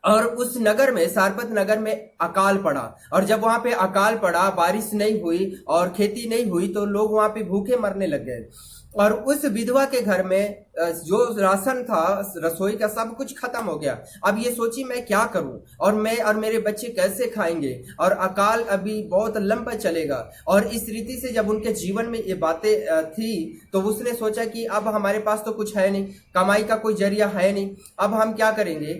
Speaker 1: और उस नगर में, सारपत नगर में अकाल पड़ा, और जब वहां पे अकाल पड़ा, बारिश नहीं हुई और खेती नहीं हुई तो लोग वहां पे भूखे मरने लग गए। और उस विधवा के घर में जो राशन था, रसोई का, सब कुछ खत्म हो गया। अब ये सोची मैं क्या करूं और मैं और मेरे बच्चे कैसे खाएंगे, और अकाल अभी बहुत लंबा चलेगा। और इस रीति से जब उनके जीवन में ये बातें थी तो उसने सोचा कि अब हमारे पास तो कुछ है नहीं, कमाई का कोई जरिया है नहीं, अब हम क्या करेंगे,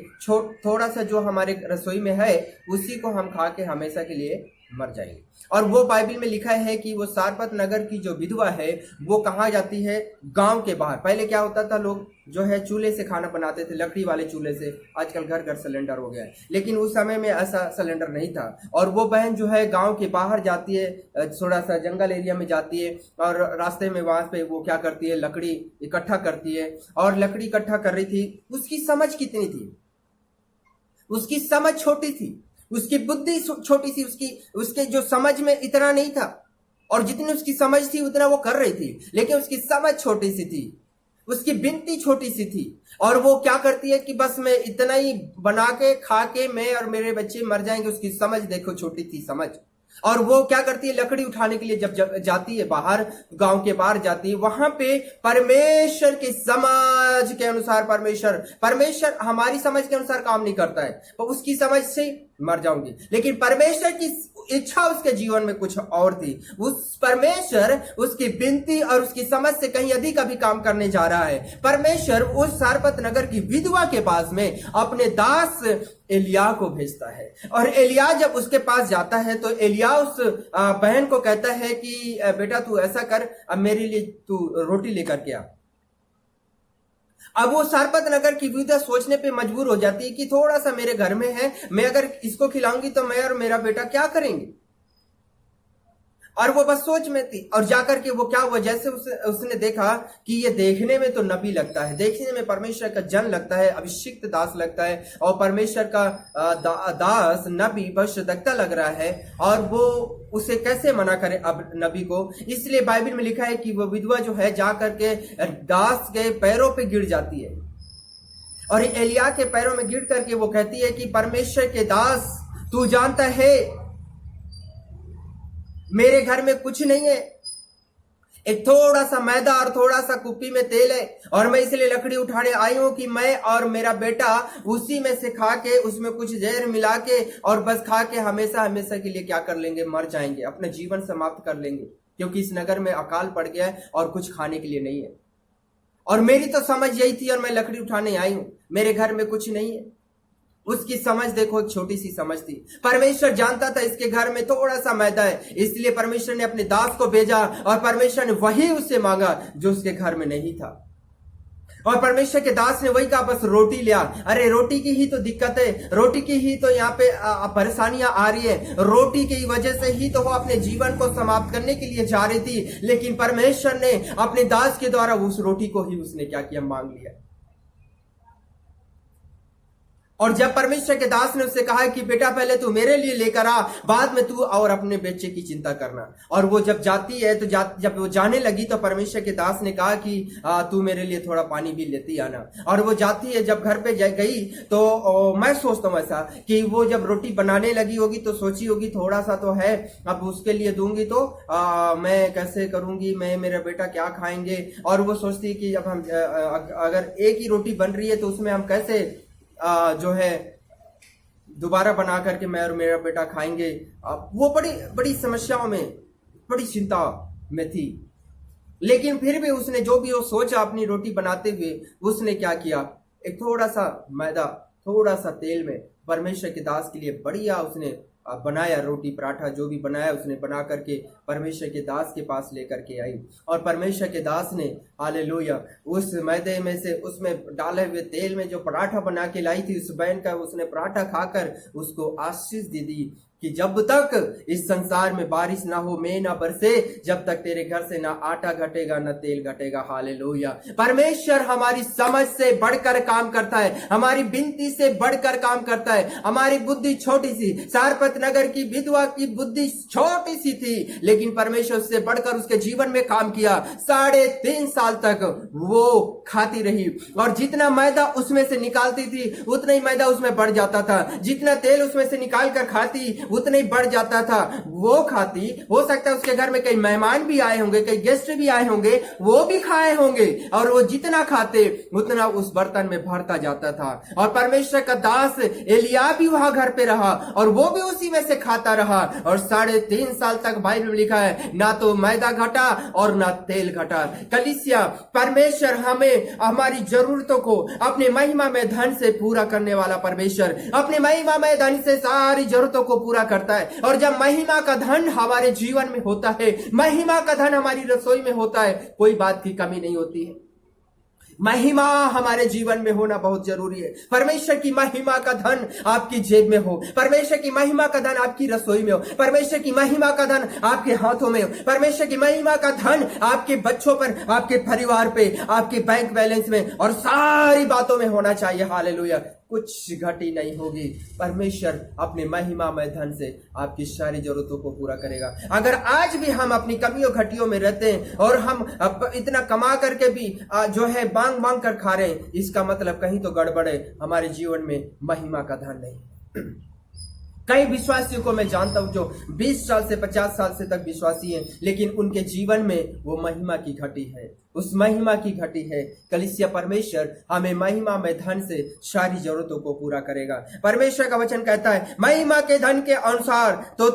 Speaker 1: थोड़ा सा जो हमारे रसोई में है उसी को हम खा के हमेशा के लिए मर जाएंगे। और वो बाइबल में लिखा है कि वो सारपत नगर की जो विधवा है वो कहाँ जाती है, गांव के बाहर। पहले क्या होता था, लोग जो है चूल्हे से खाना बनाते थे, लकड़ी वाले चूल्हे से। आजकल घर घर सिलेंडर हो गया है, लेकिन उस समय में ऐसा सिलेंडर नहीं था। और वो बहन जो है गांव के बाहर जाती है, थोड़ा सा जंगल एरिया में जाती है, और रास्ते में वहां पे वो क्या करती है, लकड़ी इकट्ठा करती है। और लकड़ी इकट्ठा कर रही थी, उसकी समझ कितनी थी, उसकी समझ छोटी थी, उसकी बुद्धि छोटी सी, उसके जो समझ में इतना नहीं था, और जितनी उसकी समझ थी उतना वो कर रही थी, लेकिन उसकी समझ छोटी सी थी, उसकी बिनती छोटी सी थी। और वो क्या करती है कि बस मैं इतना ही बना के खा के मैं और मेरे बच्चे मर जाएंगे। उसकी समझ देखो, छोटी थी समझ। और वो क्या करती है, लकड़ी उठाने के लिए जब जाती है बाहर, गांव के बाहर जाती है, वहां पे परमेश्वर की समझ के अनुसार, परमेश्वर हमारी समझ के अनुसार काम नहीं करता है, तो उसकी समझ से मर जाऊंगी। लेकिन परमेश्वर की इच्छा उसके जीवन में कुछ और थी। उस परमेश्वर उसकी बिनती और उसकी समझ से कहीं अधिक अभी काम करने जा रहा है। परमेश्वर उस सारपत नगर की विधवा के पास में अपने दास एलिया को भेजता है, और एलिया जब उसके पास जाता है तो एलिया उस बहन को कहता है कि बेटा तू ऐसा कर, अब मेरे लिए तू रोटी लेकर के आ। अब वो सारपत नगर की विधवा सोचने पे मजबूर हो जाती है कि थोड़ा सा मेरे घर में है, मैं अगर इसको खिलाऊंगी तो मैं और मेरा बेटा क्या करेंगे। और वो बस सोच में थी, और जाकर के वो क्या हुआ, जैसे उसने देखा कि ये देखने में तो नबी लगता है, देखने में परमेश्वर का जन लगता है, अभिषिक्त दास लगता है, और परमेश्वर का दास नबी भविष्यद्वक्ता लग रहा है, और वो उसे कैसे मना करे अब नबी को। इसलिए बाइबल में लिखा है कि वो विधवा जो है जाकर के दास के पैरों पे गिर जाती है, और एलिया के पैरों में गिर करके वो कहती है कि परमेश्वर के दास, तू जानता है मेरे घर में कुछ नहीं है, एक थोड़ा सा मैदा और थोड़ा सा कुप्पी में तेल है, और मैं इसलिए लकड़ी उठाने आई हूं कि मैं और मेरा बेटा उसी में से खा के, उसमें कुछ जहर मिला के और बस खा के हमेशा हमेशा के लिए क्या कर लेंगे, मर जाएंगे, अपना जीवन समाप्त कर लेंगे, क्योंकि इस नगर में अकाल पड़ गया है और कुछ खाने के लिए नहीं है। और मेरी तो समझ यही थी और मैं लकड़ी उठाने आई हूं, मेरे घर में कुछ नहीं है। उसकी समझ देखो, छोटी सी समझ थी। परमेश्वर जानता था इसके घर में थोड़ा सा मैदा है, इसलिए परमेश्वर ने अपने दास को भेजा, और परमेश्वर ने वही उससे मांगा जो उसके घर में नहीं था। और परमेश्वर के दास ने वही कहा, बस रोटी लिया। अरे रोटी की ही तो दिक्कत है, रोटी की ही तो यहाँ पे परेशानियां आ रही है। रोटी की वजह से ही तो वो अपने जीवन को समाप्त करने के लिए जा रही थी, लेकिन परमेश्वर ने अपने दास के द्वारा उस रोटी को ही उसने क्या किया, मांग लिया। और जब परमेश्वर के दास ने उससे कहा कि बेटा पहले तू मेरे लिए लेकर आ, बाद में तू और अपने बच्चे की चिंता करना। और वो जब जाती है तो जब वो जाने लगी तो परमेश्वर के दास ने कहा कि तू मेरे लिए थोड़ा पानी भी लेती आना। और वो जाती है, जब घर पे गई तो मैं सोचता हूँ ऐसा कि वो जब रोटी बनाने लगी होगी तो सोची होगी थोड़ा सा तो है, अब उसके लिए दूंगी तो मैं कैसे करूंगी, मैं मेरा बेटा क्या खाएंगे। और वो सोचती है कि अब हम अगर एक ही रोटी बन रही है तो उसमें हम कैसे जो है दोबारा बना करके मैं और मेरा बेटा खाएंगे। वो बड़ी बड़ी समस्याओं में, बड़ी चिंता में थी। लेकिन फिर भी उसने जो भी वो सोचा अपनी रोटी बनाते हुए, उसने क्या किया, एक थोड़ा सा मैदा, थोड़ा सा तेल में परमेश्वर के दास के लिए बढ़िया उसने बनाया, रोटी पराठा जो भी बनाया उसने बना करके परमेश्वर के दास के पास लेकर के आई। और परमेश्वर के दास ने हालेलुया उस मैदे में से उसमें डाले हुए तेल में जो पराठा बना के लाई थी, उस बहन का उसने पराठा खाकर उसको आशीष दे दी कि जब तक इस संसार में बारिश ना हो, मेघ ना बरसे, जब तक तेरे घर से ना आटा घटेगा ना तेल घटेगा। हालेलुया। परमेश्वर हमारी समझ से बढ़कर काम करता है, हमारी विनती से बढ़कर काम करता है। हमारी बुद्धि छोटी सी, सारपत नगर की विधवा की बुद्धि छोटी सी थी, लेकिन परमेश्वर से बढ़कर उसके जीवन में काम किया। 3.5 साल तक वो खाती रही, और जितना मैदा उसमें से निकालती थी उतना ही मैदा उसमें बढ़ जाता था, जितना तेल उसमें से निकाल कर खाती उतना ही बढ़ जाता था। वो खाती, हो सकता है उसके घर में कई मेहमान भी आए होंगे, कई गेस्ट भी आए होंगे, वो भी खाए होंगे, और वो जितना खाते उतना उस बर्तन में भरता जाता था। और परमेश्वर का दास एलिया भी वहां घर पे रहा और वो भी उसी में से खाता रहा। और 3.5 साल तक बाइबल में लिखा है, ना तो मैदा घटा और ना तेल घटा। कलीसिया, परमेश्वर हमें हमारी जरूरतों को अपने महिमा में धन से पूरा करने वाला परमेश्वर अपने महिमा में धन से सारी जरूरतों को पूरा करता है। और जब महिमा का धन हमारे जीवन में होता है, महिमा का धन हमारी रसोई में होता है, कोई बात की कमी नहीं होती है। महिमा हमारे जीवन में होना बहुत जरूरी है। परमेश्वर की महिमा का धन आपकी जेब में हो, परमेश्वर की महिमा का धन आपकी रसोई में हो, परमेश्वर की महिमा का धन आपके हाथों में हो, परमेश्वर की महिमा का धन आपके बच्चों पर, आपके परिवार पे, आपके बैंक बैलेंस में और सारी बातों में होना चाहिए। हालेलुया। कुछ घटी नहीं होगी। परमेश्वर अपने महिमा में धन से आपकी सारी जरूरतों को पूरा करेगा। अगर आज भी हम अपनी कमियों घटियों में रहते हैं और हम इतना कमा करके भी जो है मांग मांग कर खा रहे हैं, इसका मतलब कहीं तो गड़बड़ है, हमारे जीवन में महिमा का धन नहीं। कई विश्वासियों को मैं जानता हूं जो 20 साल से 50 साल से तक विश्वासी हैं, लेकिन उनके जीवन में वो महिमा की घटी है, उस महिमा की घटी है। कलीसिया, परमेश्वर हमें महिमा में धन से सारी जरूरतों को पूरा करेगा। परमेश्वर का वचन कहता है, महिमा के धन के अनुसार तो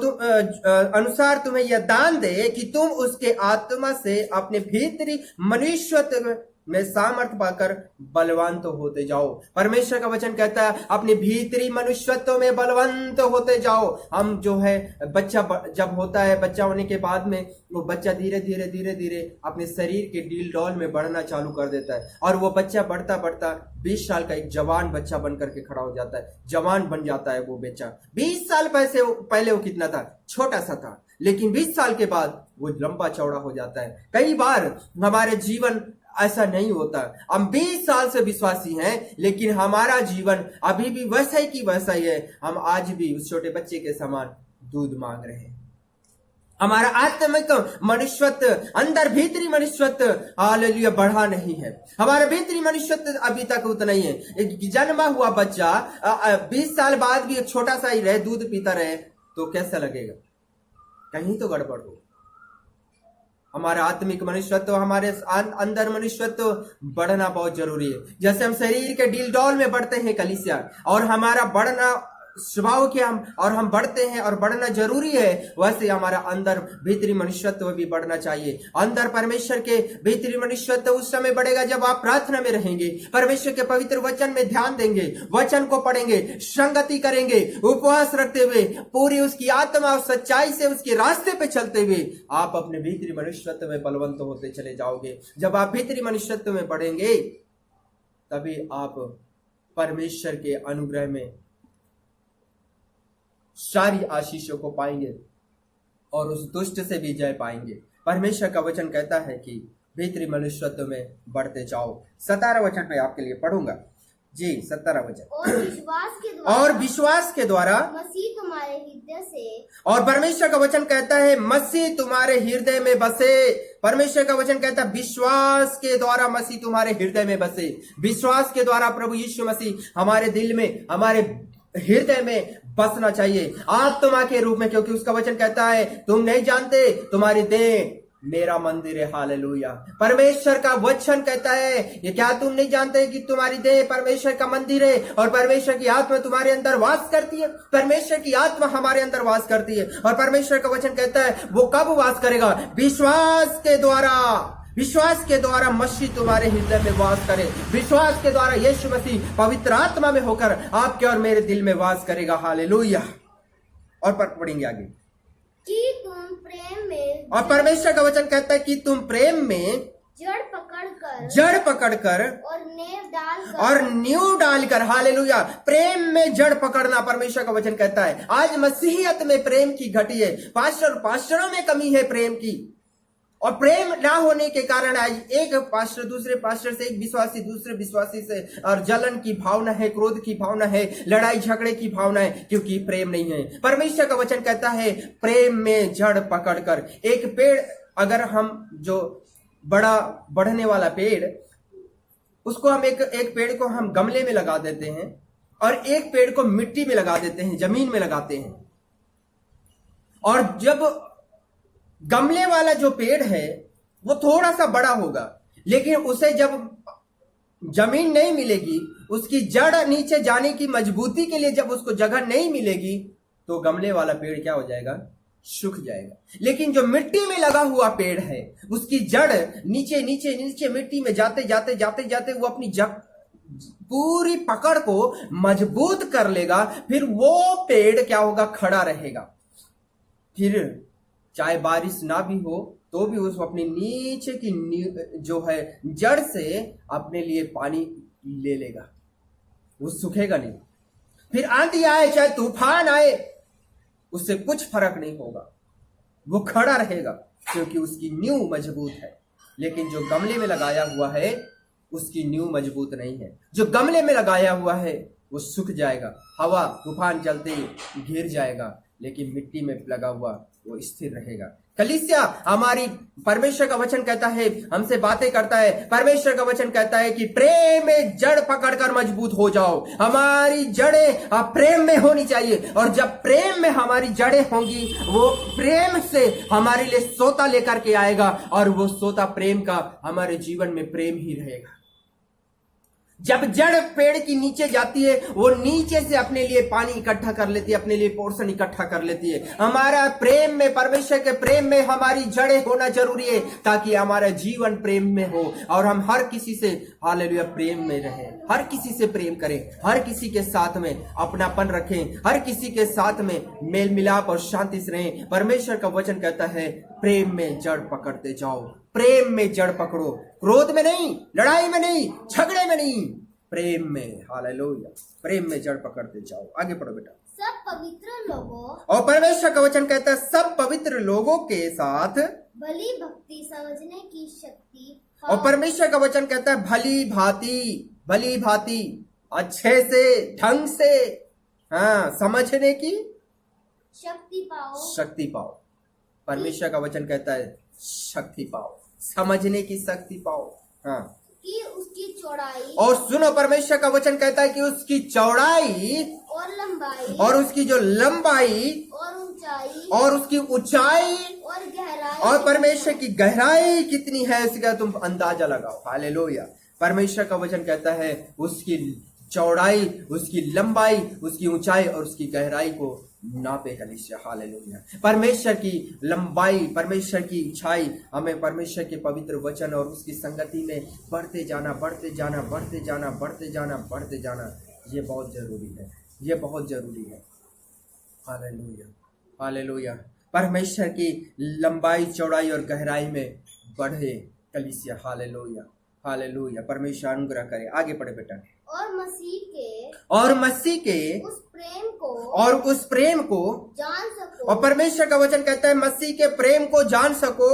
Speaker 1: अनुसार तुम्हें यह दान दे कि तुम उसके आत्मा से अपने भीतरी मनुष्यत्व में सामर्थ पाकर बलवान तो होते जाओ। परमेश्वर का वचन कहता है, अपने भीतरी मनुष्यत्व में बलवंत होते जाओ। हम जो है बच्चा जब होता है, बच्चा होने के बाद में वो बच्चा धीरे धीरे धीरे धीरे अपने शरीर के डील डॉल में बढ़ना चालू कर देता है, और वो बच्चा बढ़ता बढ़ता 20 साल का एक जवान बच्चा बन करके खड़ा हो जाता है, जवान बन जाता है वो बच्चा। 20 साल पहले वो कितना था, छोटा सा था, लेकिन 20 साल के बाद वो लंबा चौड़ा हो जाता है। कई बार हमारे जीवन ऐसा नहीं होता, हम 20 साल से विश्वासी हैं, लेकिन हमारा जीवन अभी भी वैसा ही की वैसा ही है। हम आज भी उस छोटे बच्चे के समान दूध मांग रहे हैं। हमारा आत्मिक मनुष्यत्व, अंदर भीतरी मनुष्यत्व हालेलुया बढ़ा नहीं है। हमारा भीतरी मनुष्यत्व अभी तक उतना ही है। एक जन्मा हुआ बच्चा 20 साल बाद भी एक छोटा सा ही रहे, दूध पीता रहे, तो कैसा लगेगा? कहीं तो गड़बड़ हो। हमारा आत्मिक मनुष्यत्व, हमारे अंदर मनुष्यत्व बढ़ना बहुत जरूरी है। जैसे हम शरीर के डील डॉल में बढ़ते हैं कलीसिया, और हमारा बढ़ना स्वभाव के हम बढ़ते हैं और बढ़ना जरूरी है, वैसे हमारा अंदर भीतरी मनुष्यत्व भी बढ़ना चाहिए। अंदर परमेश्वर के भीतरी मनुष्यत्व उस समय बढ़ेगा जब आप प्रार्थना में रहेंगे, परमेश्वर के पवित्र वचन में ध्यान देंगे, वचन को पढ़ेंगे, संगति करेंगे, उपवास रखते हुए, पूरी उसकी आत्मा और सच्चाई से उसके रास्ते पे चलते हुए आप अपने भीतरी मनुष्यत्व में बलवंत होते चले जाओगे। जब आप भीतरी मनुष्यत्व में बढ़ेंगे तभी आप परमेश्वर के अनुग्रह में सारी आशीषों को पाएंगे और उस दुष्ट से भी जय पाएंगे। परमेश्वर का वचन कहता है कि भीतरी मनुष्यत्व में बढ़ते जाओ। 17 वचन में आपके लिए पढ़ूंगा जी। 17 वचन। और विश्वास के द्वारा
Speaker 2: मसीह तुम्हारे हृदय से,
Speaker 1: और परमेश्वर का वचन कहता है मसीह तुम्हारे हृदय में बसे। परमेश्वर का वचन कहता है विश्वास के द्वारा मसीह तुम्हारे हृदय में बसे। विश्वास के द्वारा प्रभु यीशु मसीह हमारे दिल में, हमारे हृदय में बसना चाहिए आत्मा के रूप में, क्योंकि उसका वचन कहता है तुम नहीं जानते तुम्हारी देह मेरा मंदिर है। हालेलुया। परमेश्वर का वचन कहता है ये क्या तुम नहीं जानते कि तुम्हारी देह परमेश्वर का मंदिर है और परमेश्वर की आत्मा तुम्हारे अंदर वास करती है। परमेश्वर की आत्मा हमारे अंदर वास करती है और परमेश्वर का वचन कहता है वो कब वास करेगा? विश्वास के द्वारा। विश्वास के द्वारा मसीह तुम्हारे हृदय में वास करे। विश्वास के द्वारा यीशु मसीह पवित्र आत्मा में होकर आपके और मेरे दिल में वास करेगा। हालेलुया। और पढ़ेंगे आगे
Speaker 2: कि तुम प्रेम में,
Speaker 1: और परमेश्वर का वचन कहता है कि तुम प्रेम में
Speaker 2: जड़ पकड़कर
Speaker 1: और नींव डालकर। हालेलुया। प्रेम में जड़ पकड़ना परमेश्वर का वचन कहता है। आज मसीहियत में प्रेम की घटी है। पास्टरों में कमी है प्रेम की, और प्रेम ना होने के कारण आज एक पास्टर दूसरे पास्टर से, एक विश्वासी दूसरे विश्वासी से, और जलन की भावना है, क्रोध की भावना है, लड़ाई झगड़े की भावना है, क्योंकि प्रेम नहीं है। परमेश्वर का वचन कहता है प्रेम में जड़ पकड़कर। एक पेड़, अगर हम जो बड़ा बढ़ने वाला पेड़, उसको हम एक पेड़ को हम गमले में लगा देते हैं और एक पेड़ को मिट्टी में लगा देते हैं, जमीन में लगाते हैं। और जब गमले वाला जो पेड़ है वो थोड़ा सा बड़ा होगा, लेकिन उसे जब जमीन नहीं मिलेगी, उसकी जड़ नीचे जाने की मजबूती के लिए जब उसको जगह नहीं मिलेगी, तो गमले वाला पेड़ क्या हो जाएगा? सूख जाएगा। लेकिन जो मिट्टी में लगा हुआ पेड़ है, उसकी जड़ नीचे नीचे नीचे मिट्टी में जाते जाते जाते जाते वो अपनी पूरी पकड़ को मजबूत कर लेगा। फिर वो पेड़ क्या होगा? खड़ा रहेगा। फिर चाहे बारिश ना भी हो तो भी उसको अपनी नीचे की जो है जड़ से अपने लिए पानी ले लेगा, वो सूखेगा नहीं। फिर आंधी आए, चाहे तूफान आए, उससे कुछ फर्क नहीं होगा, वो खड़ा रहेगा, क्योंकि उसकी नींव मजबूत है। लेकिन जो गमले में लगाया हुआ है उसकी नींव मजबूत नहीं है। जो गमले में लगाया हुआ है वो सूख जाएगा, हवा तूफान चलते गिर जाएगा, लेकिन मिट्टी में लगा हुआ वो स्थिर रहेगा। कलीसिया हमारी, परमेश्वर का वचन कहता है, हमसे बातें करता है। परमेश्वर का वचन कहता है कि प्रेम में जड़ पकड़कर मजबूत हो जाओ। हमारी जड़ें प्रेम में होनी चाहिए, और जब प्रेम में हमारी जड़ें होंगी, वो प्रेम से हमारे लिए सोता लेकर के आएगा, और वो सोता प्रेम का हमारे जीवन में प्रेम ही रहेगा। जब जड़ पेड़ की नीचे जाती है, वो नीचे से अपने लिए पानी इकट्ठा कर लेती है, अपने लिए पोर्शन इकट्ठा कर लेती है। हमारा प्रेम में, परमेश्वर के प्रेम में हमारी जड़ें होना जरूरी है, ताकि हमारा जीवन प्रेम में हो और हम हर किसी से, हालेलुया, प्रेम में रहें। हर किसी से प्रेम करें, हर किसी के साथ में अपनापन रखें, हर किसी के साथ में मेल मिलाप और शांति से रहें। परमेश्वर का वचन कहता है प्रेम में जड़ पकड़ते जाओ। प्रेम में जड़ पकड़ो, क्रोध में नहीं, लड़ाई में नहीं, झगड़े में नहीं, प्रेम में। हालेलुया। प्रेम में जड़ पकड़ते जाओ। आगे पढ़ो बेटा।
Speaker 2: सब पवित्र लोगों,
Speaker 1: और परमेश्वर का वचन कहता है सब पवित्र लोगों के साथ
Speaker 2: भली भक्ति समझने की शक्ति,
Speaker 1: और परमेश्वर का वचन कहता है भली भांति अच्छे से, ढंग से, हाँ, समझने की शक्ति पाओ। परमेश्वर का वचन कहता है शक्ति पाओ, समझने की शक्ति पाओ। हाँ,
Speaker 2: कि उसकी चौड़ाई,
Speaker 1: और सुनो, परमेश्वर का वचन कहता है कि उसकी चौड़ाई
Speaker 2: और लंबाई,
Speaker 1: और उसकी जो लंबाई
Speaker 2: और ऊंचाई,
Speaker 1: और उसकी ऊंचाई
Speaker 2: और गहराई,
Speaker 1: और परमेश्वर की गहराई कितनी है इसका तुम अंदाजा लगाओ। हालेलुया। परमेश्वर का वचन कहता है उसकी चौड़ाई, उसकी लंबाई, उसकी ऊंचाई और उसकी गहराई को नापे। कलीसिया हालेलुया। परमेश्वर की लंबाई, परमेश्वर की ऊंचाई, हमें परमेश्वर के पवित्र वचन और उसकी संगति में बढ़ते जाना, बढ़ते जाना, बढ़ते जाना, बढ़ते जाना, बढ़ते जाना, ये बहुत जरूरी है, ये बहुत जरूरी है। Hallelujah, hallelujah. परमेश्वर की लंबाई, चौड़ाई और गहराई में बढ़े कलीसिया। हालेलुया, हालेलुया, परमेश्वर अनुग्रह करे। आगे पढ़े बेटा।
Speaker 2: और मसीह के
Speaker 1: उस प्रेम को
Speaker 2: जान सको,
Speaker 1: और परमेश्वर का वचन कहता है मसीह के प्रेम को जान सको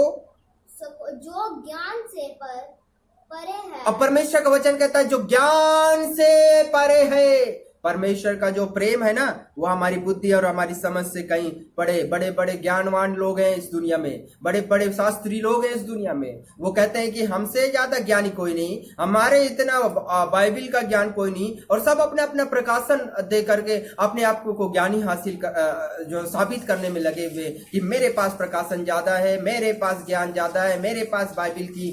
Speaker 2: जो ज्ञान से परे है।
Speaker 1: और परमेश्वर का वचन कहता है जो ज्ञान से परे है। परमेश्वर का जो प्रेम है ना, वो हमारी बुद्धि और हमारी समझ से कहीं बड़े बड़े ज्ञानवान लोग हैं इस दुनिया में, बड़े बड़े शास्त्री लोग हैं इस दुनिया में। वो कहते हैं कि हमसे ज्यादा ज्ञानी कोई नहीं, हमारे इतना बाइबिल का ज्ञान कोई नहीं, और सब अपने अपना प्रकाशन दे करके अपने आप को ज्ञानी हासिल जो साबित करने में लगे हुए कि मेरे पास प्रकाशन ज्यादा है, मेरे पास ज्ञान ज्यादा है, मेरे पास बाइबिल की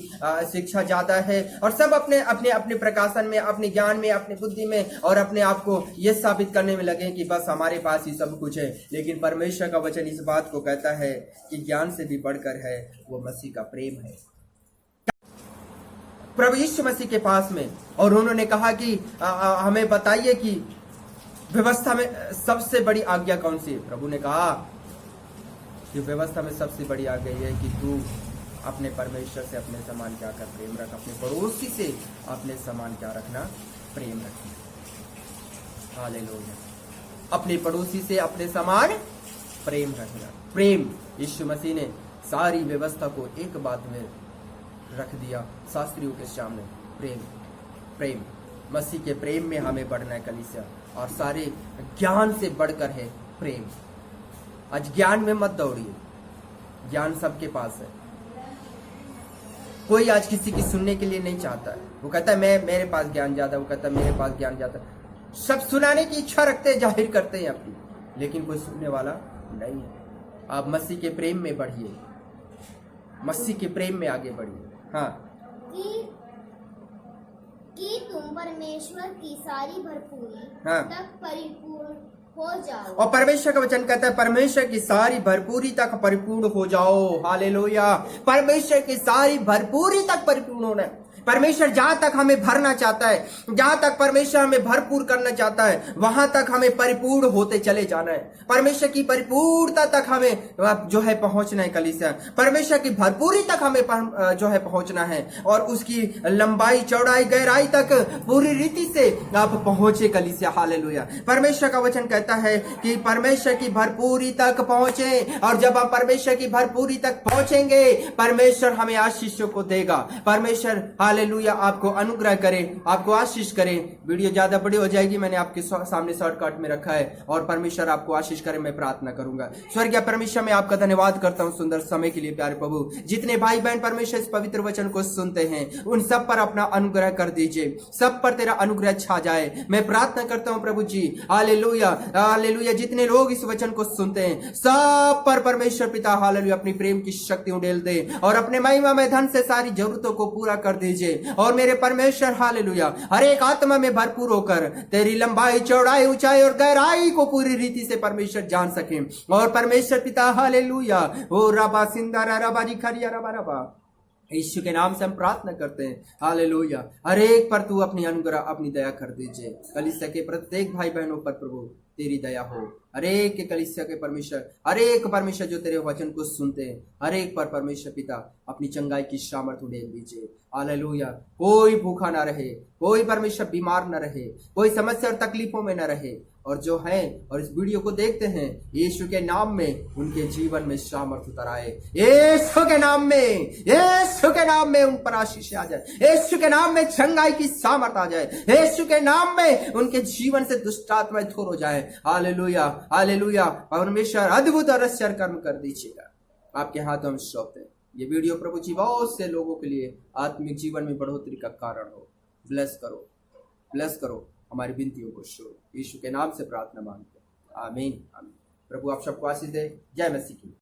Speaker 1: शिक्षा ज्यादा है। और सब अपने अपने अपने प्रकाशन में, अपने ज्ञान में, अपनी बुद्धि में और अपने आप को ये साबित करने में लगे कि बस हमारे पास ही सब कुछ है। लेकिन परमेश्वर का वचन इस बात को कहता है कि ज्ञान से भी बढ़कर है वो मसीह का प्रेम है। प्रभु यीशु मसीह के पास में, और उन्होंने कहा कि हमें बताइए कि व्यवस्था में सबसे बड़ी आज्ञा कौन सी है। प्रभु ने कहा कि व्यवस्था में सबसे बड़ी आज्ञा यह है कि तू अपने परमेश्वर से अपने समान क्या कर प्रेम रख, अपने पड़ोसी से अपने समान क्या रखना, प्रेम रखना। हालेलुया, अपने पड़ोसी से अपने समान प्रेम रखना। प्रेम, यीशु मसीह ने सारी व्यवस्था को एक बात में रख दिया शास्त्रियों के सामने। प्रेम, प्रेम, मसीह के प्रेम में हमें बढ़ना है कलीसिया, और सारे ज्ञान से बढ़कर है प्रेम। आज ज्ञान में मत दौड़िए, ज्ञान सबके पास है। कोई आज किसी की सुनने के लिए नहीं चाहता है। वो कहता है मेरे पास ज्ञान ज्यादा, वो कहता है मेरे पास ज्ञान ज्यादा। सब सुनाने की इच्छा रखते हैं, जाहिर करते हैं अपनी, लेकिन कोई सुनने वाला नहीं है। आप मसीह के प्रेम में बढ़िए, मसीह के प्रेम में आगे बढ़िए। हाँ,
Speaker 2: कि तुम परमेश्वर की सारी भरपूरी तक परिपूर्ण हो जाओ।
Speaker 1: और परमेश्वर का वचन कहता है परमेश्वर की सारी भरपूरी तक परिपूर्ण हो जाओ। हालेलुया, परमेश्वर की सारी भरपूरी तक परिपूर्ण होना है। परमेश्वर जहां तक हमें भरना चाहता है, जहां तक परमेश्वर हमें भरपूर करना चाहता है, वहां तक हमें परिपूर्ण होते चले जाना है। परमेश्वर की परिपूर्णता तक हमें जो है पहुंचना है कलीसिया। परमेश्वर की भरपूरी तक हमें जो है पहुंचना है, और उसकी लंबाई, चौड़ाई, गहराई तक पूरी रीति से आप पहुंचे कलीसिया। हालेलुया, परमेश्वर का वचन कहता है कि परमेश्वर की भरपूरी तक पहुंचे, और जब हम परमेश्वर की भरपूरी तक पहुंचेंगे, परमेश्वर हमें आशीषों को देगा। परमेश्वर हालेलुया आपको अनुग्रह करे, आपको आशीष करे। वीडियो ज्यादा बड़ी हो जाएगी, मैंने आपके सामने शॉर्टकट में रखा है, और परमेश्वर आपको आशीष करे, मैं प्रार्थना करूंगा। स्वर्गीय परमेश्वर, मैं आपका धन्यवाद करता हूं सुंदर समय के लिए। प्यारे प्रभु, जितने भाई बहन परमेश्वर इस पवित्र वचन को सुनते हैं, उन सब पर अपना अनुग्रह कर दीजिए, सब पर तेरा अनुग्रह छा जाए। मैं प्रार्थना करता हूं प्रभु जी, हालेलुया हालेलुया, जितने लोग इस वचन को सुनते हैं, सब पर परमेश्वर पिता हालेलुया अपनी प्रेम की शक्ति उड़ेल दे, और अपने महिमा में धन से सारी जरूरतों को पूरा कर दीजिए। और मेरे परमेश्वर हालेलुया हर एक आत्मा में भरपूर होकर तेरी लंबाई, चौड़ाई, ऊंचाई और गहराई को पूरी रीति से परमेश्वर जान सके। और परमेश्वर पिता हालेलुया, ओ रबा सिंदारा रबा रिखरिया रबा रबा, यीशु के नाम से हम प्रार्थना करते हैं। हालेलुया, हर एक पर तू अपनी अनुग्रह, अपनी दया कर दीजिए। कलीसिया के प्रत्येक भाई बहनों पर प्रभु तेरी दया हो। हर एक के कलीसिया के परमेश्वर, हर एक परमेश्वर जो तेरे वचन को सुनते हैं, हर एक पर परमेश्वर पिता अपनी चंगाई की सामर्थ उड़ेल दीजिए। हालेलुया, कोई भूखा ना रहे, कोई परमेश्वर बीमार न रहे, कोई समस्या और तकलीफों में न रहे, और जो है और इस वीडियो को देखते हैं, यीशु के नाम में उनके जीवन में सामर्थ उतर आए। यीशु के नाम में, यीशु के नाम में उन पर आशीष आ जाए। यीशु के नाम में चंगाई की सामर्थ आ जाए। यीशु के नाम में उनके जीवन से दुष्ट आत्माएं दूर हो जाए। हालेलुया हालेलुया, परमेश्वर अद्भुत और आश्चर्य कर्म कर दीजिएगा। आपके हाथों में सौंपते हैं ये वीडियो प्रभु जी, बहुत से लोगों के लिए आत्मिक जीवन में बढ़ोतरी का कारण हो। ब्लेस करो, ब्लेस करो हमारी विनतियों को। शो यीशु के नाम से प्रार्थना मांगते हैं, आमीन आमीन। प्रभु आप सबको आशीष दे। जय मसीह की।